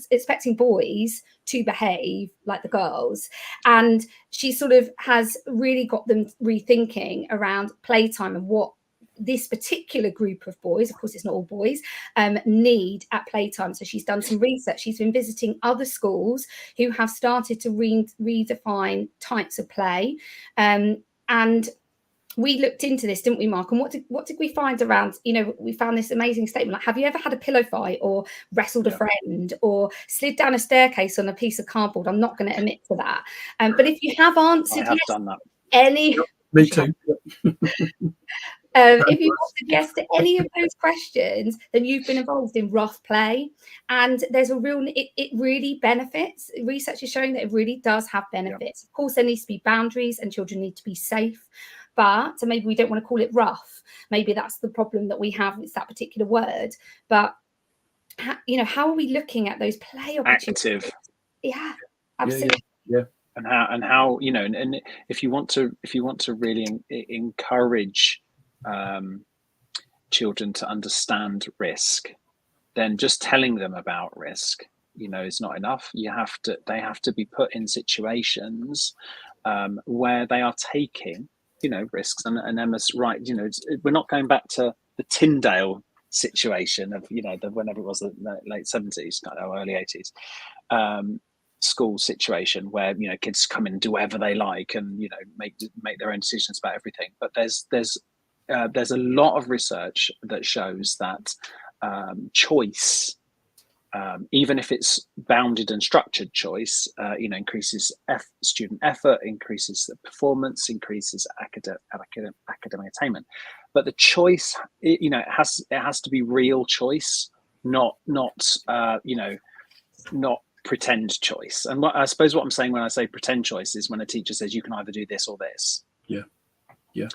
expecting boys to behave like the girls. And she sort of has really got them rethinking around playtime and what this particular group of boys, of course it's not all boys, need at playtime. So she's done some research. She's been visiting other schools who have started to redefine types of play. And we looked into this, didn't we, Mark? And what did we find around, you know, we found this amazing statement, like, have you ever had a pillow fight or wrestled a friend or slid down a staircase on a piece of cardboard? I'm not going to admit to that. But if you have answered I have done that. any... Me too. If you answered yes to any of those questions, then you've been involved in rough play. And there's a real, it really benefits. Research is showing that it really does have benefits. Of course, there needs to be boundaries and children need to be safe. But so maybe we don't want to call it rough. Maybe that's the problem that we have. It's that particular word. But, you know, how are we looking at those play opportunities? Active. Yeah, absolutely. Yeah. And how you know, and if you want to really encourage children to understand risk, then just telling them about risk, you know, is not enough. They have to be put in situations where they are taking, you know, risks. And Emma's right, you know, we're not going back to the Tyndale situation of, you know, whenever it was the late 70s, or early 80s. School situation where, you know, kids come in and do whatever they like and, you know, make their own decisions about everything. But there's a lot of research that shows that choice, even if it's bounded and structured choice, you know, increases student effort, increases the performance, increases academic attainment. But the choice, you know, it has to be real choice, not you know, not pretend choice. And I suppose what I'm saying when I say pretend choice is when a teacher says you can either do this or this. Yeah.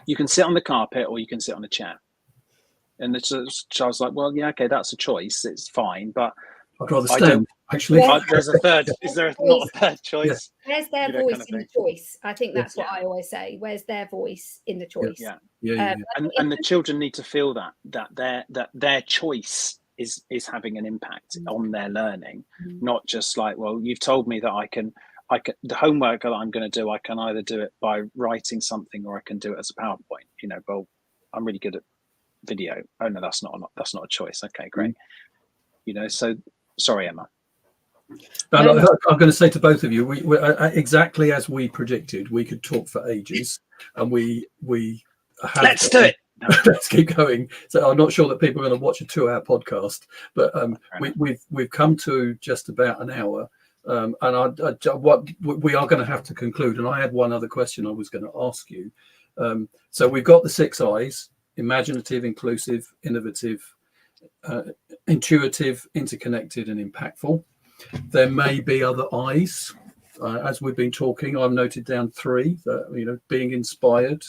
You can sit on the carpet or you can sit on a chair. And the child's like, well, yeah, okay, that's a choice. It's fine, but I'd rather stand. Actually, there's a third. Is there not a third choice? Yeah. Where's their voice in the choice? I think that's what I always say. Where's their voice in the choice? Yeah. And the children need to feel that their choice is having an impact on their learning, not just like, well, you've told me that I can the homework that I'm going to do, I can either do it by writing something or I can do it as a PowerPoint. You know, well, I'm really good at video. Oh no, that's not a choice. Okay, great. You know, so sorry, Emma. I'm going to say to both of you, we exactly as we predicted, we could talk for ages, and we have. Let's do it. Let's keep going. So I'm not sure that people are going to watch a 2-hour podcast, but we've come to just about an hour, and what we are going to have to conclude. And I had one other question I was going to ask you. So we've got the 6 I's: imaginative, inclusive, innovative, intuitive, interconnected, and impactful. There may be other I's. As we've been talking, I've noted down 3. You know, being inspired,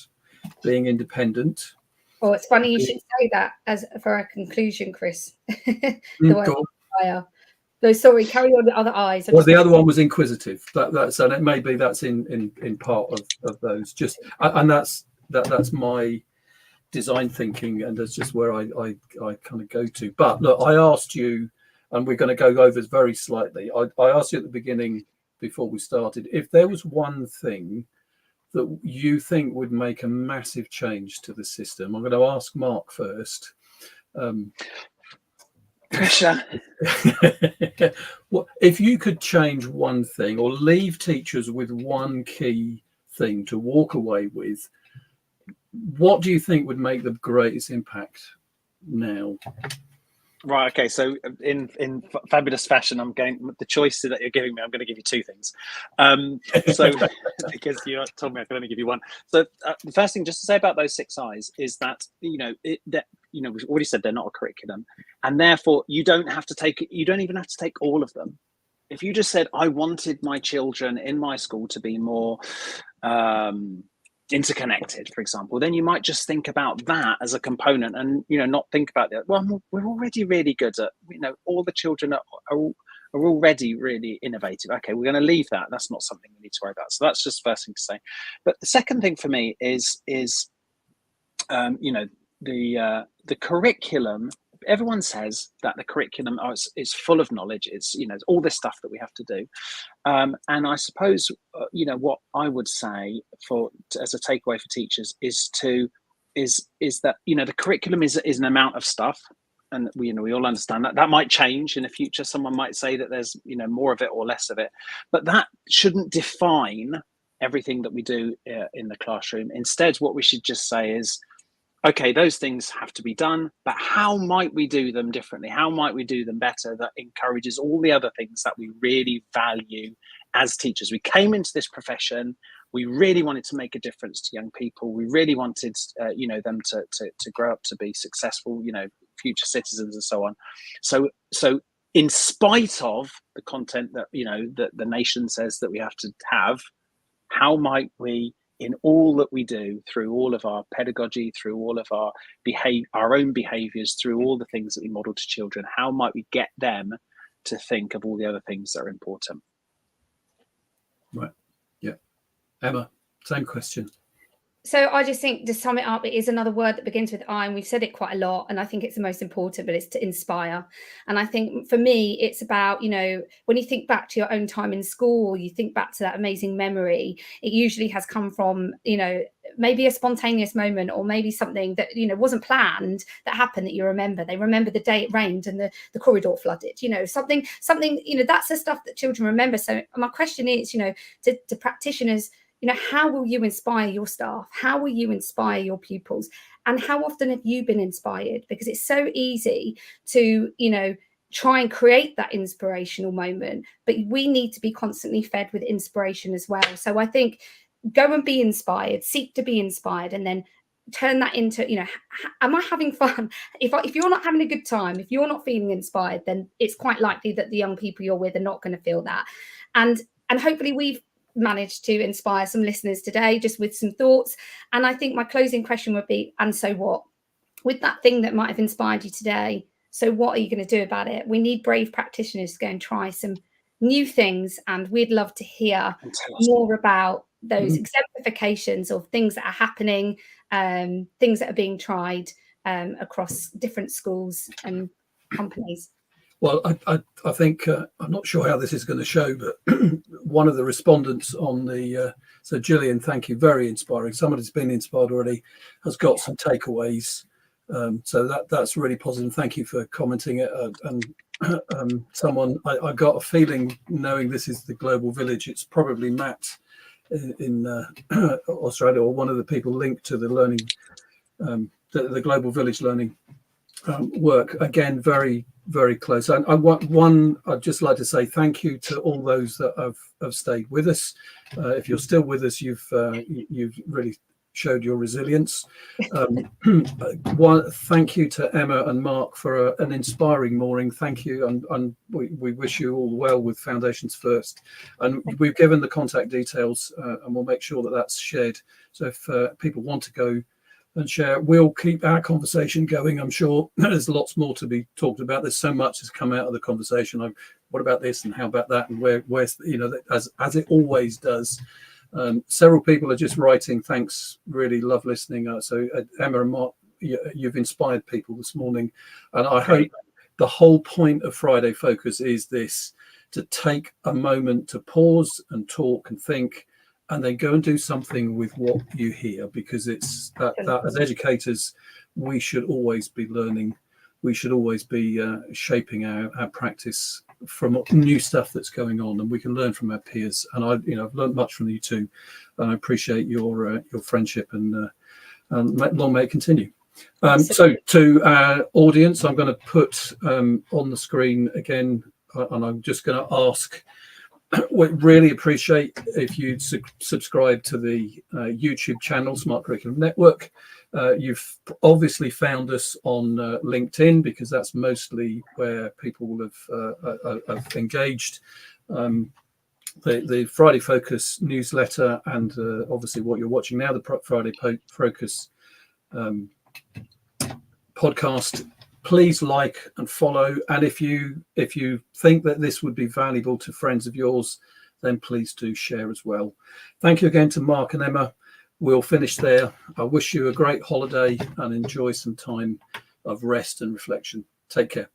being independent. Oh, it's funny you should say that as for a conclusion, Chris. No, sorry, carry on the other I's. Well, the other one was inquisitive. That's and it may be that's in part of those. Just and that's my design thinking, and that's just where I kind of go to. But look, I asked you, and we're going to go over very slightly. I asked you at the beginning before we started if there was one thing that you think would make a massive change to the system. I'm going to ask Mark first. Pressure. Well, if you could change one thing or leave teachers with one key thing to walk away with, what do you think would make the greatest impact now? Right. Okay. So in fabulous fashion, I'm going the choices that you're giving me. I'm going to give you 2 things. So because you told me I could only give you one. So the first thing just to say about those 6 I's is that, you know, that we've already said they're not a curriculum, and therefore you don't even have to take all of them. If you just said, I wanted my children in my school to be more interconnected, for example, then you might just think about that as a component, and not think about that. Well, we're already really good at, all the children are already really innovative. Okay, we're going to leave that. That's not something we need to worry about. So that's just first thing to say. But the second thing for me is the curriculum. Everyone says that the curriculum is full of knowledge. It's all this stuff that we have to do, and I suppose what I would say as a takeaway for teachers is that the curriculum is an amount of stuff, and we all understand that might change in the future. Someone might say that there's more of it or less of it, but that shouldn't define everything that we do in the classroom. Instead, what we should just say is, okay, those things have to be done, but how might we do them differently? How might we do them better that encourages all the other things that we really value as teachers? We came into this profession, we really wanted to make a difference to young people. We really wanted, them to grow up to be successful, future citizens and so on. So in spite of the content that, that the nation says that we have to have, how might we, in all that we do, through all of our pedagogy, through all of our own behaviors, through all the things that we model to children, how might we get them to think of all the other things that are important? Right. Yeah. Emma, same question. So I just think, to sum it up, it is another word that begins with I, and we've said it quite a lot, and I think it's the most important, but it's to inspire. And I think for me, it's about, when you think back to your own time in school, or you think back to that amazing memory, it usually has come from, maybe a spontaneous moment, or maybe something that, wasn't planned, that happened that you remember. They remember the day it rained and the corridor flooded, something, that's the stuff that children remember. So my question is, to practitioners, how will you inspire your staff? How will you inspire your pupils? And how often have you been inspired? Because it's so easy to, try and create that inspirational moment, but we need to be constantly fed with inspiration as well. So I think go and be inspired, seek to be inspired, and then turn that into, am I having fun? If you're not having a good time, if you're not feeling inspired, then it's quite likely that the young people you're with are not going to feel that. And hopefully we've managed to inspire some listeners today just with some thoughts. And I think my closing question would be, and so what? With that thing that might have inspired you today, so what are you going to do about it? We need brave practitioners to go and try some new things, and we'd love to hear more about those exemplifications of things that are happening, things that are being tried across different schools and companies. Well, I think, I'm not sure how this is going to show, but one of the respondents on the, so Gillian, thank you, very inspiring. Someone who's been inspired already has got some takeaways. So that's really positive. Thank you for commenting it. And someone, I got a feeling, knowing this is the Global Village, it's probably Matt in Australia, or one of the people linked to the learning, the Global Village learning work. Again, very, very close. And I'd just like to say thank you to all those that have stayed with us. If you're still with us, you've really showed your resilience. Thank you to Emma and Mark for an inspiring morning. Thank you, and we wish you all well with Foundations First. And we've given the contact details, and we'll make sure that that's shared. So if people want to go and share, we'll keep our conversation going. I'm sure there's lots more to be talked about. There's so much that's come out of the conversation. What about this and how about that, and where's as it always does. Several people are just writing, thanks, really love listening. So Emma and Mark, you've inspired people this morning, and I hope the whole point of Friday Focus is this: to take a moment to pause and talk and think, and then go and do something with what you hear, because it's that as educators, we should always be learning. We should always be shaping our practice from new stuff that's going on, and we can learn from our peers. And I've learned much from you too, and I appreciate your friendship, and long may it continue. So to our audience, I'm going to put on the screen again, and I'm just going to ask. We'd really appreciate if you'd subscribe to the YouTube channel, Smart Curriculum Network. You've obviously found us on LinkedIn, because that's mostly where people will have engaged. The Friday Focus newsletter, and obviously what you're watching now, the Friday Focus podcast. Please like and follow, and if you think that this would be valuable to friends of yours, then please do share as well. Thank you again to Mark and Emma. We'll finish there. I wish you a great holiday and enjoy some time of rest and reflection. Take care.